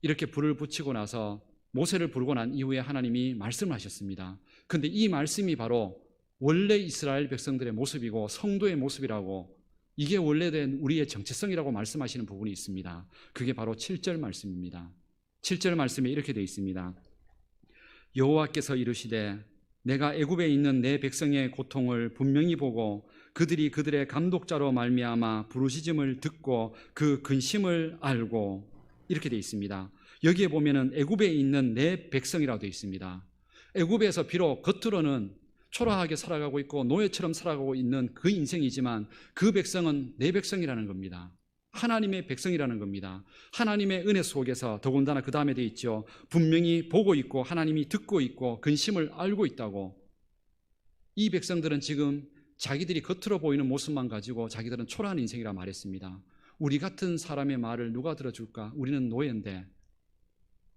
이렇게 불을 붙이고 나서 모세를 부르고 난 이후에 하나님이 말씀하셨습니다. 그런데 이 말씀이 바로 원래 이스라엘 백성들의 모습이고 성도의 모습이라고, 이게 원래된 우리의 정체성이라고 말씀하시는 부분이 있습니다. 그게 바로 7절 말씀입니다. 7절 말씀에 이렇게 되어 있습니다. 여호와께서 이르시되 내가 애굽에 있는 내 백성의 고통을 분명히 보고 그들이 그들의 감독자로 말미암아 부르짖음을 듣고 그 근심을 알고, 이렇게 되어 있습니다. 여기에 보면은 애굽에 있는 내 백성이라고 되어 있습니다. 애굽에서 비록 겉으로는 초라하게 살아가고 있고 노예처럼 살아가고 있는 그 인생이지만 그 백성은 내 백성이라는 겁니다. 하나님의 백성이라는 겁니다. 하나님의 은혜 속에서 더군다나 그 다음에 돼 있죠. 분명히 보고 있고 하나님이 듣고 있고 근심을 알고 있다고. 이 백성들은 지금 자기들이 겉으로 보이는 모습만 가지고 자기들은 초라한 인생이라 말했습니다. 우리 같은 사람의 말을 누가 들어줄까? 우리는 노예인데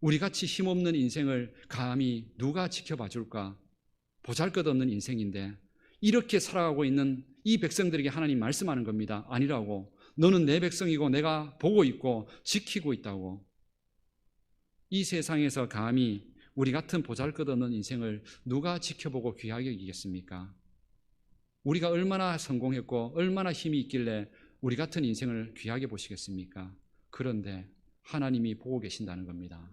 우리같이 힘없는 인생을 감히 누가 지켜봐 줄까? 보잘것없는 인생인데 이렇게 살아가고 있는 이 백성들에게 하나님 말씀하는 겁니다. 아니라고. 너는 내 백성이고 내가 보고 있고 지키고 있다고. 이 세상에서 감히 우리 같은 보잘것없는 인생을 누가 지켜보고 귀하게 여기겠습니까? 우리가 얼마나 성공했고 얼마나 힘이 있길래 우리 같은 인생을 귀하게 보시겠습니까? 그런데 하나님이 보고 계신다는 겁니다.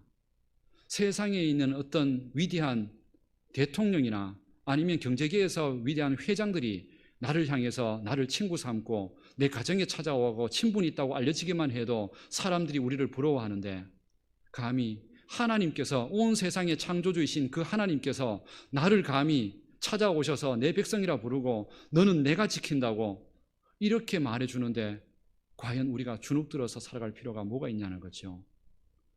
세상에 있는 어떤 위대한 대통령이나 아니면 경제계에서 위대한 회장들이 나를 향해서 나를 친구 삼고 내 가정에 찾아오고 친분이 있다고 알려지기만 해도 사람들이 우리를 부러워하는데 감히 하나님께서 온 세상의 창조주이신 그 하나님께서 나를 감히 찾아오셔서 내 백성이라 부르고 너는 내가 지킨다고 이렇게 말해주는데 과연 우리가 주눅들어서 살아갈 필요가 뭐가 있냐는 거죠.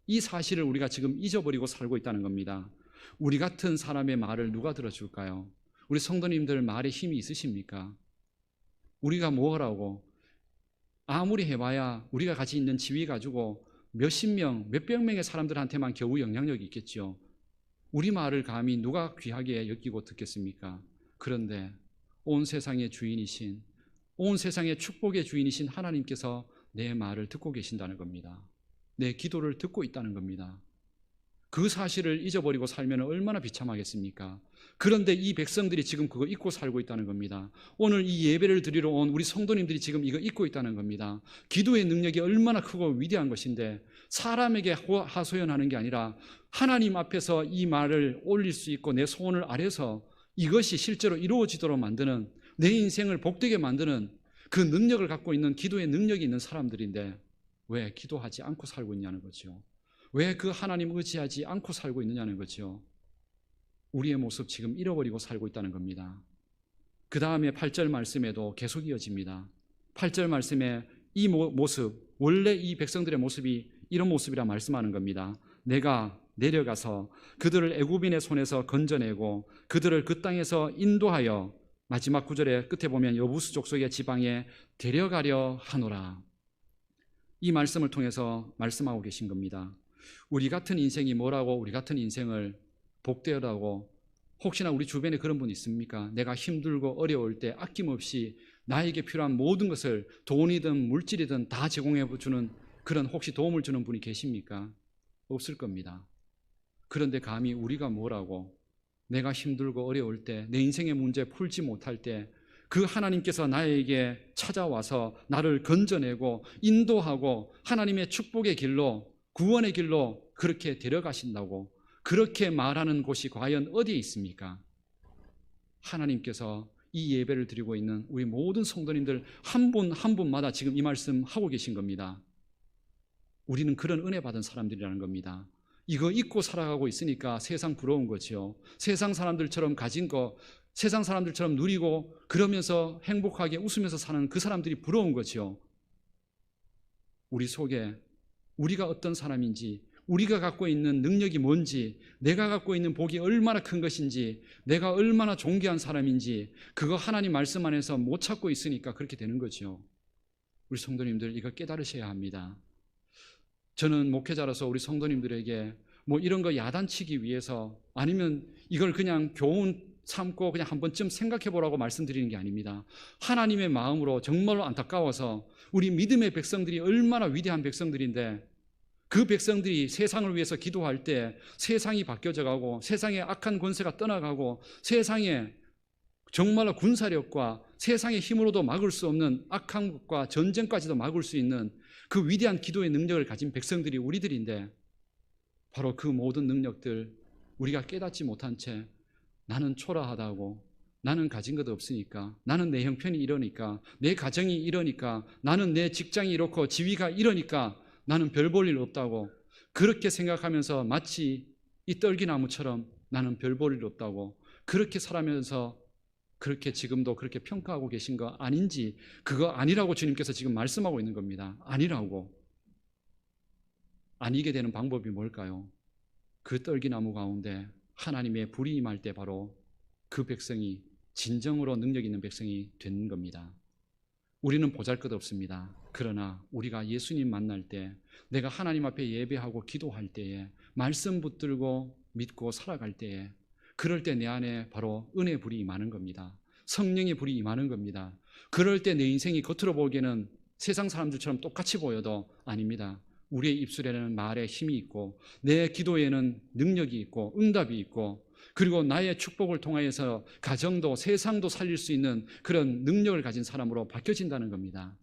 이 사실을 우리가 지금 잊어버리고 살고 있다는 겁니다. 우리 같은 사람의 말을 누가 들어줄까요? 우리 성도님들 말에 힘이 있으십니까? 우리가 뭐라고 아무리 해봐야 우리가 가지고 있는 지위 가지고 몇십 명, 몇백 명의 사람들한테만 겨우 영향력이 있겠죠. 우리 말을 감히 누가 귀하게 여기고 듣겠습니까? 그런데 온 세상의 주인이신, 온 세상의 축복의 주인이신 하나님께서 내 말을 듣고 계신다는 겁니다. 내 기도를 듣고 있다는 겁니다. 그 사실을 잊어버리고 살면 얼마나 비참하겠습니까? 그런데 이 백성들이 지금 그거 잊고 살고 있다는 겁니다. 오늘 이 예배를 드리러 온 우리 성도님들이 지금 이거 잊고 있다는 겁니다. 기도의 능력이 얼마나 크고 위대한 것인데 사람에게 하소연하는 게 아니라 하나님 앞에서 이 말을 올릴 수 있고 내 소원을 아래서 이것이 실제로 이루어지도록 만드는, 내 인생을 복되게 만드는 그 능력을 갖고 있는, 기도의 능력이 있는 사람들인데 왜 기도하지 않고 살고 있냐는 거죠. 왜 그 하나님 의지하지 않고 살고 있느냐는 거죠. 우리의 모습 지금 잃어버리고 살고 있다는 겁니다. 그 다음에 8절 말씀에도 계속 이어집니다. 8절 말씀에 이 모습, 원래 이 백성들의 모습이 이런 모습이라 말씀하는 겁니다. 내가 내려가서 그들을 애굽인의 손에서 건져내고 그들을 그 땅에서 인도하여, 마지막 구절의 끝에 보면 여부수 족속의 지방에 데려가려 하노라. 이 말씀을 통해서 말씀하고 계신 겁니다. 우리 같은 인생이 뭐라고 우리 같은 인생을 복되라고, 혹시나 우리 주변에 그런 분 있습니까? 내가 힘들고 어려울 때 아낌없이 나에게 필요한 모든 것을 돈이든 물질이든 다 제공해 주는 그런 혹시 도움을 주는 분이 계십니까? 없을 겁니다. 그런데 감히 우리가 뭐라고 내가 힘들고 어려울 때, 내 인생의 문제 풀지 못할 때 그 하나님께서 나에게 찾아와서 나를 건져내고 인도하고 하나님의 축복의 길로, 구원의 길로 그렇게 데려가신다고, 그렇게 말하는 곳이 과연 어디에 있습니까? 하나님께서 이 예배를 드리고 있는 우리 모든 성도님들 한 분 한 분마다 지금 이 말씀 하고 계신 겁니다. 우리는 그런 은혜 받은 사람들이라는 겁니다. 이거 잊고 살아가고 있으니까 세상 부러운 거죠. 세상 사람들처럼 가진 거, 세상 사람들처럼 누리고 그러면서 행복하게 웃으면서 사는 그 사람들이 부러운 거죠. 우리 속에 우리가 어떤 사람인지, 우리가 갖고 있는 능력이 뭔지, 내가 갖고 있는 복이 얼마나 큰 것인지, 내가 얼마나 존귀한 사람인지 그거 하나님 말씀 안에서 못 찾고 있으니까 그렇게 되는 거죠. 우리 성도님들 이거 깨달으셔야 합니다. 저는 목회자로서 우리 성도님들에게 뭐 이런 거 야단치기 위해서, 아니면 이걸 그냥 교훈 삼고 그냥 한 번쯤 생각해 보라고 말씀드리는 게 아닙니다. 하나님의 마음으로 정말로 안타까워서 우리 믿음의 백성들이 얼마나 위대한 백성들인데 그 백성들이 세상을 위해서 기도할 때 세상이 바뀌어져 가고 세상의 악한 권세가 떠나가고 세상에 정말로 군사력과 세상의 힘으로도 막을 수 없는 악한 것과 전쟁까지도 막을 수 있는 그 위대한 기도의 능력을 가진 백성들이 우리들인데, 바로 그 모든 능력들 우리가 깨닫지 못한 채 나는 초라하다고, 나는 가진 것 없으니까, 나는 내 형편이 이러니까, 내 가정이 이러니까, 나는 내 직장이 이렇고 지위가 이러니까 나는 별 볼 일 없다고 그렇게 생각하면서 마치 이 떨기나무처럼 나는 별 볼 일 없다고 그렇게 살아면서 그렇게 지금도 그렇게 평가하고 계신 거 아닌지, 그거 아니라고 주님께서 지금 말씀하고 있는 겁니다. 아니라고. 아니게 되는 방법이 뭘까요? 그 떨기나무 가운데 하나님의 불이 임할 때 바로 그 백성이 진정으로 능력 있는 백성이 되는 겁니다. 우리는 보잘것없습니다. 그러나 우리가 예수님 만날 때, 내가 하나님 앞에 예배하고 기도할 때에, 말씀 붙들고 믿고 살아갈 때에, 그럴 때 내 안에 바로 은혜의 불이 임하는 겁니다. 성령의 불이 임하는 겁니다. 그럴 때 내 인생이 겉으로 보기에는 세상 사람들처럼 똑같이 보여도 아닙니다. 우리의 입술에는 말에 힘이 있고, 내 기도에는 능력이 있고 응답이 있고, 그리고 나의 축복을 통하여서 가정도 세상도 살릴 수 있는 그런 능력을 가진 사람으로 바뀌어진다는 겁니다.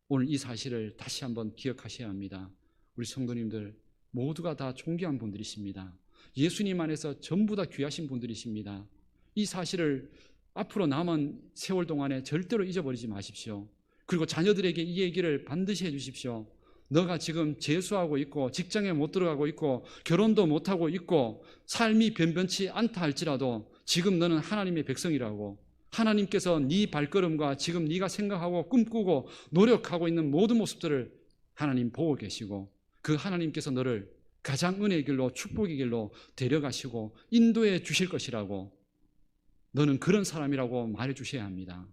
오늘 이 사실을 다시 한번 기억하셔야 합니다. 우리 성도님들 모두가 다 존귀한 분들이십니다. 예수님 안에서 전부 다 귀하신 분들이십니다. 이 사실을 앞으로 남은 세월 동안에 절대로 잊어버리지 마십시오. 그리고 자녀들에게 이 얘기를 반드시 해주십시오. 너가 지금 재수하고 있고 직장에 못 들어가고 있고 결혼도 못하고 있고 삶이 변변치 않다 할지라도 지금 너는 하나님의 백성이라고, 하나님께서 네 발걸음과 지금 네가 생각하고 꿈꾸고 노력하고 있는 모든 모습들을 하나님 보고 계시고, 그 하나님께서 너를 가장 은혜의 길로 축복의 길로 데려가시고 인도해 주실 것이라고, 너는 그런 사람이라고 말해 주셔야 합니다.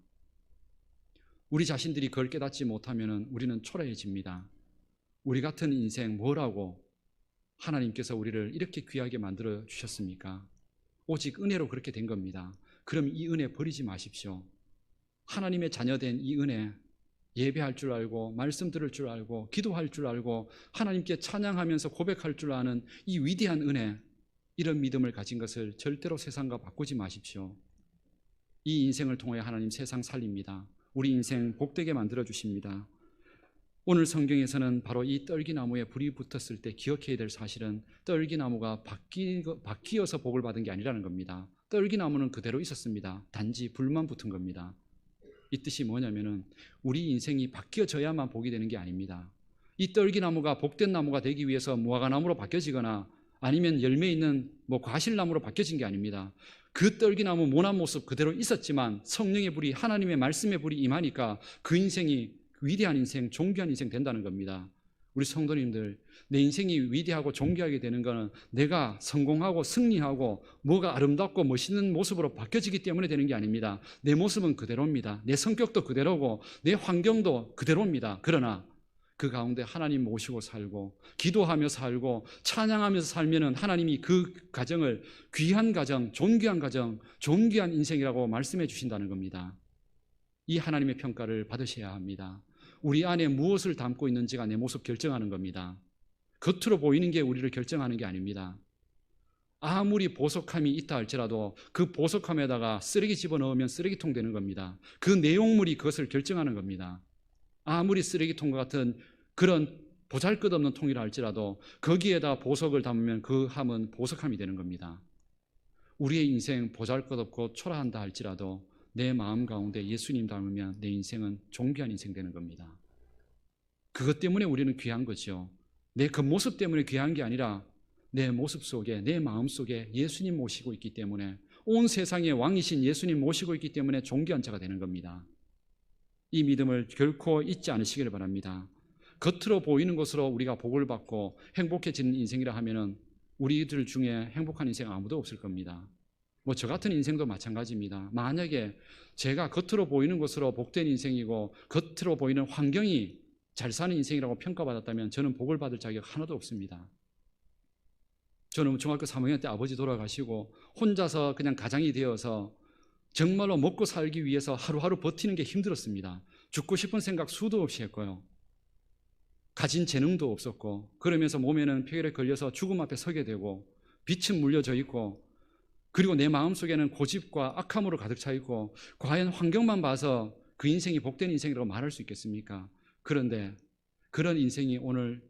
우리 자신들이 그걸 깨닫지 못하면 우리는 초라해집니다. 우리 같은 인생 뭐라고 하나님께서 우리를 이렇게 귀하게 만들어 주셨습니까? 오직 은혜로 그렇게 된 겁니다. 그럼 이 은혜 버리지 마십시오. 하나님의 자녀된 이 은혜, 예배할 줄 알고 말씀 들을 줄 알고 기도할 줄 알고 하나님께 찬양하면서 고백할 줄 아는 이 위대한 은혜, 이런 믿음을 가진 것을 절대로 세상과 바꾸지 마십시오. 이 인생을 통해 하나님 세상 살립니다. 우리 인생 복되게 만들어 주십니다. 오늘 성경에서는 바로 이 떨기나무에 불이 붙었을 때 기억해야 될 사실은, 떨기나무가 바뀌어서 복을 받은 게 아니라는 겁니다. 떨기나무는 그대로 있었습니다. 단지 불만 붙은 겁니다. 이 뜻이 뭐냐면은 우리 인생이 바뀌어져야만 복이 되는 게 아닙니다. 이 떨기나무가 복된 나무가 되기 위해서 무화과나무로 바뀌어지거나 아니면 열매 있는 과실나무로 바뀌어진 게 아닙니다. 그 떨기나무 모난 모습 그대로 있었지만 성령의 불이, 하나님의 말씀의 불이 임하니까 그 인생이 위대한 인생, 존귀한 인생 된다는 겁니다. 우리 성도님들, 내 인생이 위대하고 존귀하게 되는 것은 내가 성공하고 승리하고 뭐가 아름답고 멋있는 모습으로 바뀌어지기 때문에 되는 게 아닙니다. 내 모습은 그대로입니다. 내 성격도 그대로고 내 환경도 그대로입니다. 그러나 그 가운데 하나님 모시고 살고 기도하며 살고 찬양하면서 살면은 하나님이 그 가정을 귀한 가정, 존귀한 가정, 존귀한 인생이라고 말씀해 주신다는 겁니다. 이 하나님의 평가를 받으셔야 합니다. 우리 안에 무엇을 담고 있는지가 내 모습 결정하는 겁니다. 겉으로 보이는 게 우리를 결정하는 게 아닙니다. 아무리 보석함이 있다 할지라도 그 보석함에다가 쓰레기 집어넣으면 쓰레기통 되는 겁니다. 그 내용물이 그것을 결정하는 겁니다. 아무리 쓰레기통과 같은 그런 보잘것없는 통이라 할지라도 거기에다 보석을 담으면 그 함은 보석함이 되는 겁니다. 우리의 인생 보잘것없고 초라한다 할지라도 내 마음 가운데 예수님 닮으면 내 인생은 존귀한 인생 되는 겁니다. 그것 때문에 우리는 귀한 거죠. 내 겉모습 때문에 귀한 게 아니라 내 모습 속에, 내 마음 속에 예수님 모시고 있기 때문에, 온 세상의 왕이신 예수님 모시고 있기 때문에 존귀한 자가 되는 겁니다. 이 믿음을 결코 잊지 않으시기를 바랍니다. 겉으로 보이는 것으로 우리가 복을 받고 행복해지는 인생이라 하면은 우리들 중에 행복한 인생 아무도 없을 겁니다. 저 같은 인생도 마찬가지입니다. 만약에 제가 겉으로 보이는 것으로 복된 인생이고 겉으로 보이는 환경이 잘 사는 인생이라고 평가받았다면 저는 복을 받을 자격 하나도 없습니다. 저는 중학교 3학년 때 아버지 돌아가시고 혼자서 그냥 가장이 되어서 정말로 먹고 살기 위해서 하루하루 버티는 게 힘들었습니다. 죽고 싶은 생각 수도 없이 했고요. 가진 재능도 없었고, 그러면서 몸에는 폐결에 걸려서 죽음 앞에 서게 되고, 빛은 물려져 있고, 그리고 내 마음속에는 고집과 악함으로 가득 차 있고, 과연 환경만 봐서 그 인생이 복된 인생이라고 말할 수 있겠습니까? 그런데 그런 인생이 오늘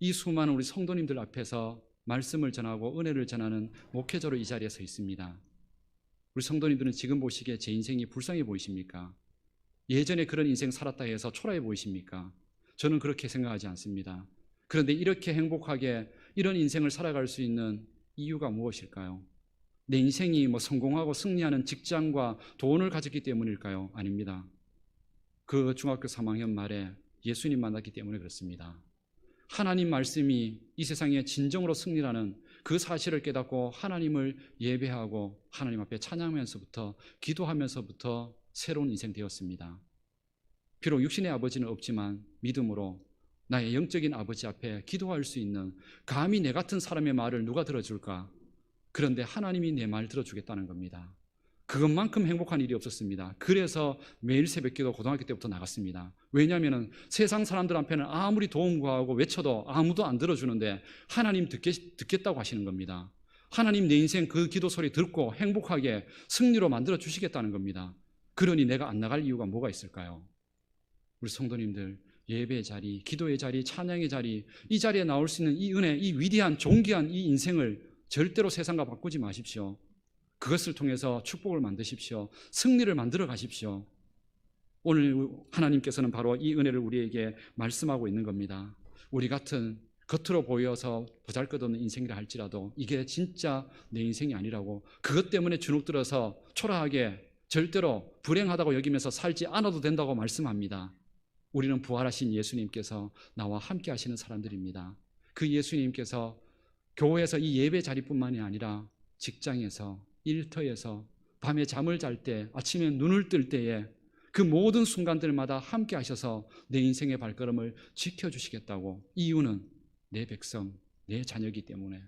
이 수많은 우리 성도님들 앞에서 말씀을 전하고 은혜를 전하는 목회자로 이 자리에 서 있습니다. 우리 성도님들은 지금 보시기에 제 인생이 불쌍해 보이십니까? 예전에 그런 인생 살았다 해서 초라해 보이십니까? 저는 그렇게 생각하지 않습니다. 그런데 이렇게 행복하게 이런 인생을 살아갈 수 있는 이유가 무엇일까요? 내 인생이 성공하고 승리하는 직장과 돈을 가졌기 때문일까요? 아닙니다. 그 중학교 3학년 말에 예수님 만났기 때문에 그렇습니다. 하나님 말씀이 이 세상에 진정으로 승리라는 그 사실을 깨닫고 하나님을 예배하고 하나님 앞에 찬양하면서부터 기도하면서부터 새로운 인생 되었습니다. 비록 육신의 아버지는 없지만 믿음으로 나의 영적인 아버지 앞에 기도할 수 있는, 감히 내 같은 사람의 말을 누가 들어줄까? 그런데 하나님이 내 말 들어주겠다는 겁니다. 그것만큼 행복한 일이 없었습니다. 그래서 매일 새벽기도 고등학교 때부터 나갔습니다. 왜냐하면 세상 사람들 앞에는 아무리 도움 구하고 외쳐도 아무도 안 들어주는데 하나님 듣겠다고 하시는 겁니다. 하나님 내 인생 그 기도 소리 듣고 행복하게 승리로 만들어 주시겠다는 겁니다. 그러니 내가 안 나갈 이유가 뭐가 있을까요? 우리 성도님들, 예배의 자리, 기도의 자리, 찬양의 자리, 이 자리에 나올 수 있는 이 은혜, 이 위대한 존귀한 이 인생을 절대로 세상과 바꾸지 마십시오. 그것을 통해서 축복을 만드십시오. 승리를 만들어 가십시오. 오늘 하나님께서는 바로 이 은혜를 우리에게 말씀하고 있는 겁니다. 우리 같은 겉으로 보여서 보잘것없는 인생이라 할지라도 이게 진짜 내 인생이 아니라고, 그것 때문에 주눅들어서 초라하게 절대로 불행하다고 여기면서 살지 않아도 된다고 말씀합니다. 우리는 부활하신 예수님께서 나와 함께 하시는 사람들입니다. 그 예수님께서 교회에서 이 예배 자리뿐만이 아니라 직장에서, 일터에서, 밤에 잠을 잘 때, 아침에 눈을 뜰 때에 그 모든 순간들마다 함께 하셔서 내 인생의 발걸음을 지켜주시겠다고. 이유는 내 백성, 내 자녀이기 때문에.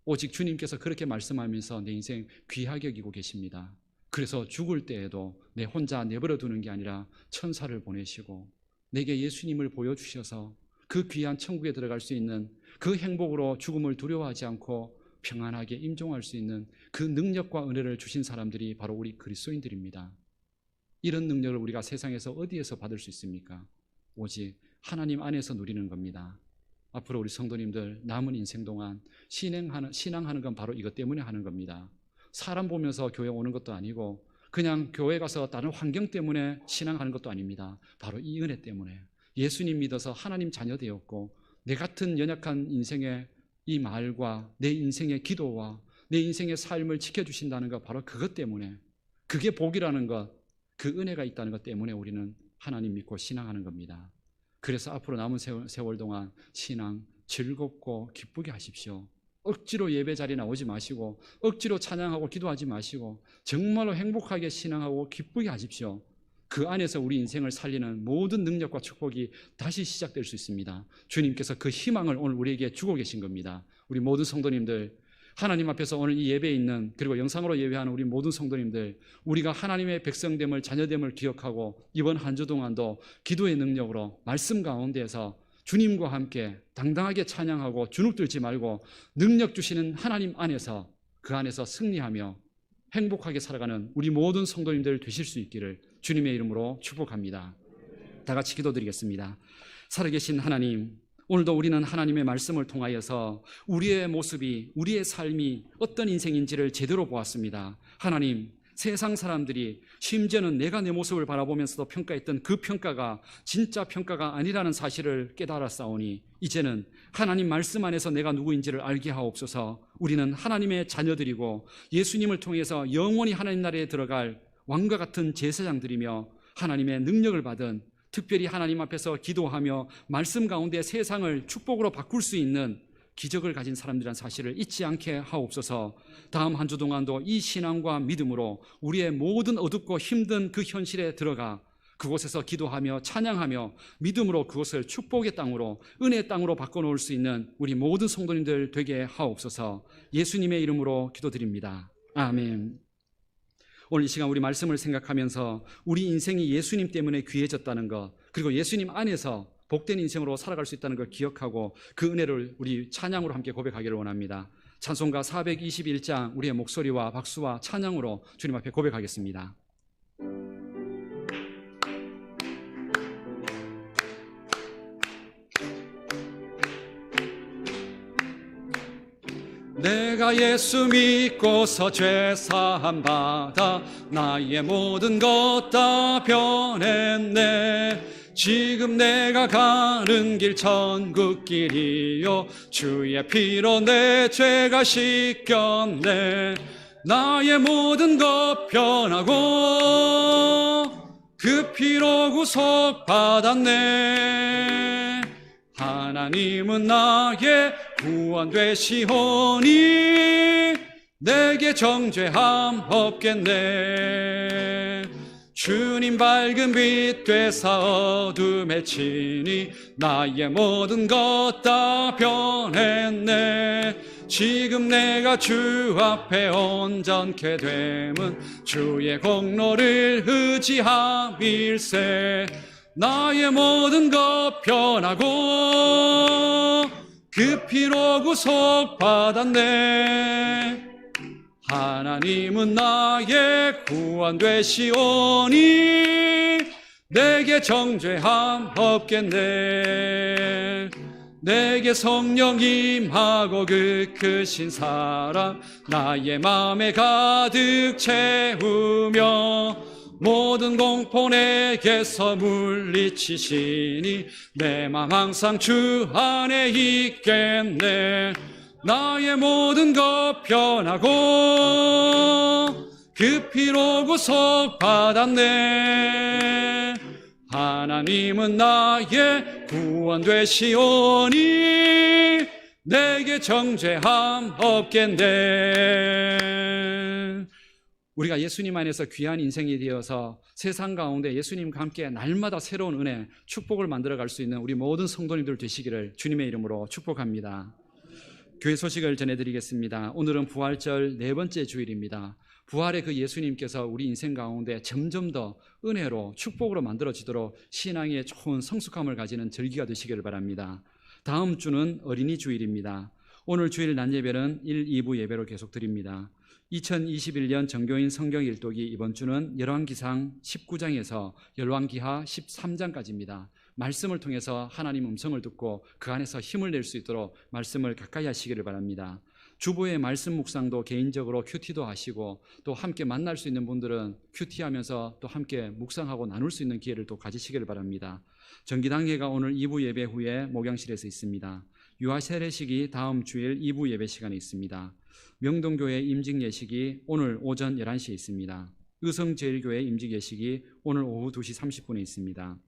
오직 주님께서 그렇게 말씀하면서 내 인생 귀하게 여기고 계십니다. 그래서 죽을 때에도 내 혼자 내버려 두는 게 아니라 천사를 보내시고 내게 예수님을 보여주셔서 그 귀한 천국에 들어갈 수 있는 그 행복으로 죽음을 두려워하지 않고 평안하게 임종할 수 있는 그 능력과 은혜를 주신 사람들이 바로 우리 그리스도인들입니다. 이런 능력을 우리가 세상에서 어디에서 받을 수 있습니까? 오직 하나님 안에서 누리는 겁니다. 앞으로 우리 성도님들 남은 인생 동안 신앙하는 건 바로 이것 때문에 하는 겁니다. 사람 보면서 교회 오는 것도 아니고 그냥 교회 가서 다른 환경 때문에 신앙하는 것도 아닙니다. 바로 이 은혜 때문에 예수님 믿어서 하나님 자녀 되었고 내 같은 연약한 인생의 이 말과 내 인생의 기도와 내 인생의 삶을 지켜주신다는 것, 바로 그것 때문에, 그게 복이라는 것, 그 은혜가 있다는 것 때문에 우리는 하나님 믿고 신앙하는 겁니다. 그래서 앞으로 남은 세월 동안 신앙 즐겁고 기쁘게 하십시오. 억지로 예배 자리에 나오지 마시고 억지로 찬양하고 기도하지 마시고 정말로 행복하게 신앙하고 기쁘게 하십시오. 그 안에서 우리 인생을 살리는 모든 능력과 축복이 다시 시작될 수 있습니다. 주님께서 그 희망을 오늘 우리에게 주고 계신 겁니다. 우리 모든 성도님들, 하나님 앞에서 오늘 이 예배에 있는, 그리고 영상으로 예배하는 우리 모든 성도님들, 우리가 하나님의 백성됨을, 자녀됨을 기억하고 이번 한 주 동안도 기도의 능력으로 말씀 가운데에서 주님과 함께 당당하게 찬양하고 주눅들지 말고 능력 주시는 하나님 안에서, 그 안에서 승리하며 행복하게 살아가는 우리 모든 성도님들 되실 수 있기를 주님의 이름으로 축복합니다. 다 같이 기도드리겠습니다. 살아계신 하나님, 오늘도 우리는 하나님의 말씀을 통하여서 우리의 모습이, 우리의 삶이 어떤 인생인지를 제대로 보았습니다. 하나님, 세상 사람들이, 심지어는 내가 내 모습을 바라보면서도 평가했던 그 평가가 진짜 평가가 아니라는 사실을 깨달았사오니 이제는 하나님 말씀 안에서 내가 누구인지를 알게 하옵소서. 우리는 하나님의 자녀들이고 예수님을 통해서 영원히 하나님 나라에 들어갈 왕과 같은 제사장들이며 하나님의 능력을 받은, 특별히 하나님 앞에서 기도하며 말씀 가운데 세상을 축복으로 바꿀 수 있는 기적을 가진 사람들이라는 사실을 잊지 않게 하옵소서. 다음 한 주 동안도 이 신앙과 믿음으로 우리의 모든 어둡고 힘든 그 현실에 들어가 그곳에서 기도하며 찬양하며 믿음으로 그곳을 축복의 땅으로, 은혜의 땅으로 바꿔놓을 수 있는 우리 모든 성도님들 되게 하옵소서. 예수님의 이름으로 기도드립니다. 아멘. 오늘 이 시간 우리 말씀을 생각하면서 우리 인생이 예수님 때문에 귀해졌다는 것, 그리고 예수님 안에서 복된 인생으로 살아갈 수 있다는 걸 기억하고 그 은혜를 우리 찬양으로 함께 고백하기를 원합니다. 찬송가 421장 우리의 목소리와 박수와 찬양으로 주님 앞에 고백하겠습니다. 내가 예수 믿고서 죄사함 받아 나의 모든 것 다 변했네. 지금 내가 가는 길 천국길이요 주의 피로 내 죄가 씻겼네. 나의 모든 것 변하고 그 피로 구속받았네. 하나님은 나의 구원 되시오니 내게 정죄함 없겠네. 주님 밝은 빛 되사 어둠에 치니 나의 모든 것 다 변했네. 지금 내가 주 앞에 온전케 됨은 주의 공로를 의지함일세. 나의 모든 것 변하고 그 피로 구속받았네. 하나님은 나의 구원 되시오니 내게 정죄함 없겠네. 내게 성령 임하고 그 크신 사랑 나의 마음에 가득 채우며 모든 공포 내게서 물리치시니 내 맘 항상 주 안에 있겠네. 나의 모든 것 변하고 그 피로 구속받았네. 하나님은 나의 구원 되시오니 내게 정죄함 없겠네. 우리가 예수님 안에서 귀한 인생이 되어서 세상 가운데 예수님과 함께 날마다 새로운 은혜, 축복을 만들어갈 수 있는 우리 모든 성도님들 되시기를 주님의 이름으로 축복합니다. 교회 소식을 전해드리겠습니다. 오늘은 부활절 네 번째 주일입니다. 부활의 그 예수님께서 우리 인생 가운데 점점 더 은혜로 축복으로 만들어지도록 신앙의 좋은 성숙함을 가지는 절기가 되시기를 바랍니다. 다음 주는 어린이 주일입니다. 오늘 주일 낮 예배는 1, 2부 예배로 계속 드립니다. 2021년 정교인 성경 일독이 이번 주는 열왕기상 19장에서 열왕기하 13장까지입니다. 말씀을 통해서 하나님 음성을 듣고 그 안에서 힘을 낼 수 있도록 말씀을 가까이 하시기를 바랍니다. 주보의 말씀 묵상도 개인적으로 큐티도 하시고 또 함께 만날 수 있는 분들은 큐티하면서 또 함께 묵상하고 나눌 수 있는 기회를 또 가지시기를 바랍니다. 정기당회가 오늘 2부 예배 후에 목양실에서 있습니다. 유아 세례식이 다음 주일 2부 예배 시간에 있습니다. 명동교회 임직 예식이 오늘 오전 11시에 있습니다. 의성제일교회 임직 예식이 오늘 오후 2시 30분에 있습니다.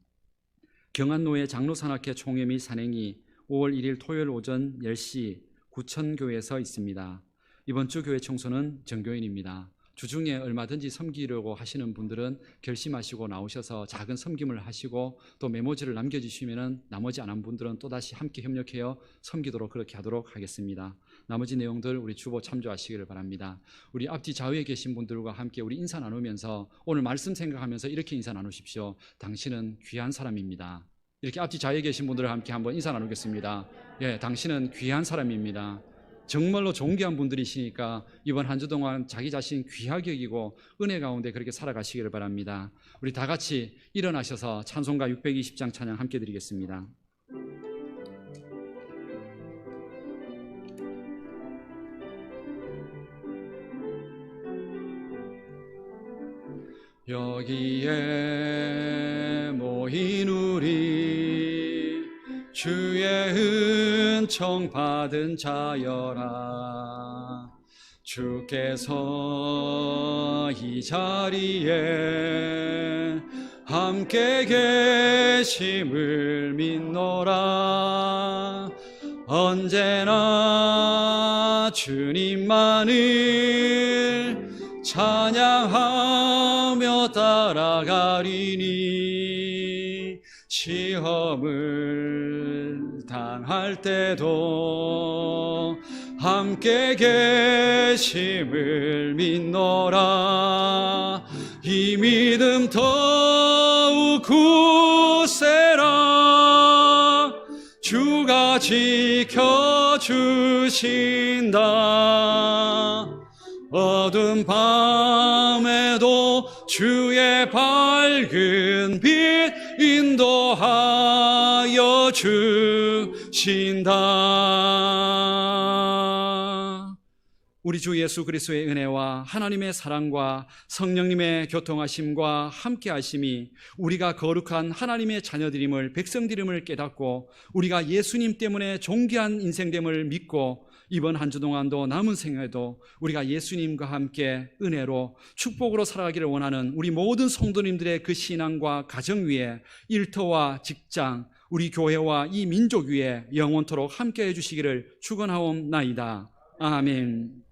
경안노회 장로산악회 총회 및 산행이 5월 1일 토요일 오전 10시 구천교회에서 있습니다. 이번 주 교회 청소는 정교인입니다. 주중에 얼마든지 섬기려고 하시는 분들은 결심하시고 나오셔서 작은 섬김을 하시고 또 메모지를 남겨주시면 나머지 안 한 분들은 또다시 함께 협력하여 섬기도록 그렇게 하도록 하겠습니다. 나머지 내용들 우리 주보 참조하시기를 바랍니다. 우리 앞뒤 좌우에 계신 분들과 함께 우리 인사 나누면서 오늘 말씀 생각하면서 이렇게 인사 나누십시오. 당신은 귀한 사람입니다. 이렇게 앞뒤 좌우에 계신 분들과 함께 한번 인사 나누겠습니다. 예, 당신은 귀한 사람입니다. 정말로 존귀한 분들이시니까 이번 한 주 동안 자기 자신 귀하게 여기고 은혜 가운데 그렇게 살아가시기를 바랍니다. 우리 다 같이 일어나셔서 찬송가 620장 찬양 함께 드리겠습니다. 여기에 모인 우리 주의 은총 받은 자여라. 주께서 이 자리에 함께 계심을 믿노라. 언제나 주님만을 찬양하며 따라가리니 시험을 당할 때도 함께 계심을 믿노라. 이 믿음 더욱 굳세라. 주가 지켜주신다. 어두운 밤에도 주의 밝은 빛 인도하여 주신다. 우리 주 예수 그리스도의 은혜와 하나님의 사랑과 성령님의 교통하심과 함께하심이 우리가 거룩한 하나님의 자녀들임을, 백성들임을 깨닫고 우리가 예수님 때문에 존귀한 인생됨을 믿고 이번 한 주 동안도 남은 생에도 우리가 예수님과 함께 은혜로 축복으로 살아가기를 원하는 우리 모든 성도님들의 그 신앙과 가정 위에, 일터와 직장, 우리 교회와 이 민족 위에 영원토록 함께해 주시기를 축원하옵나이다. 아멘.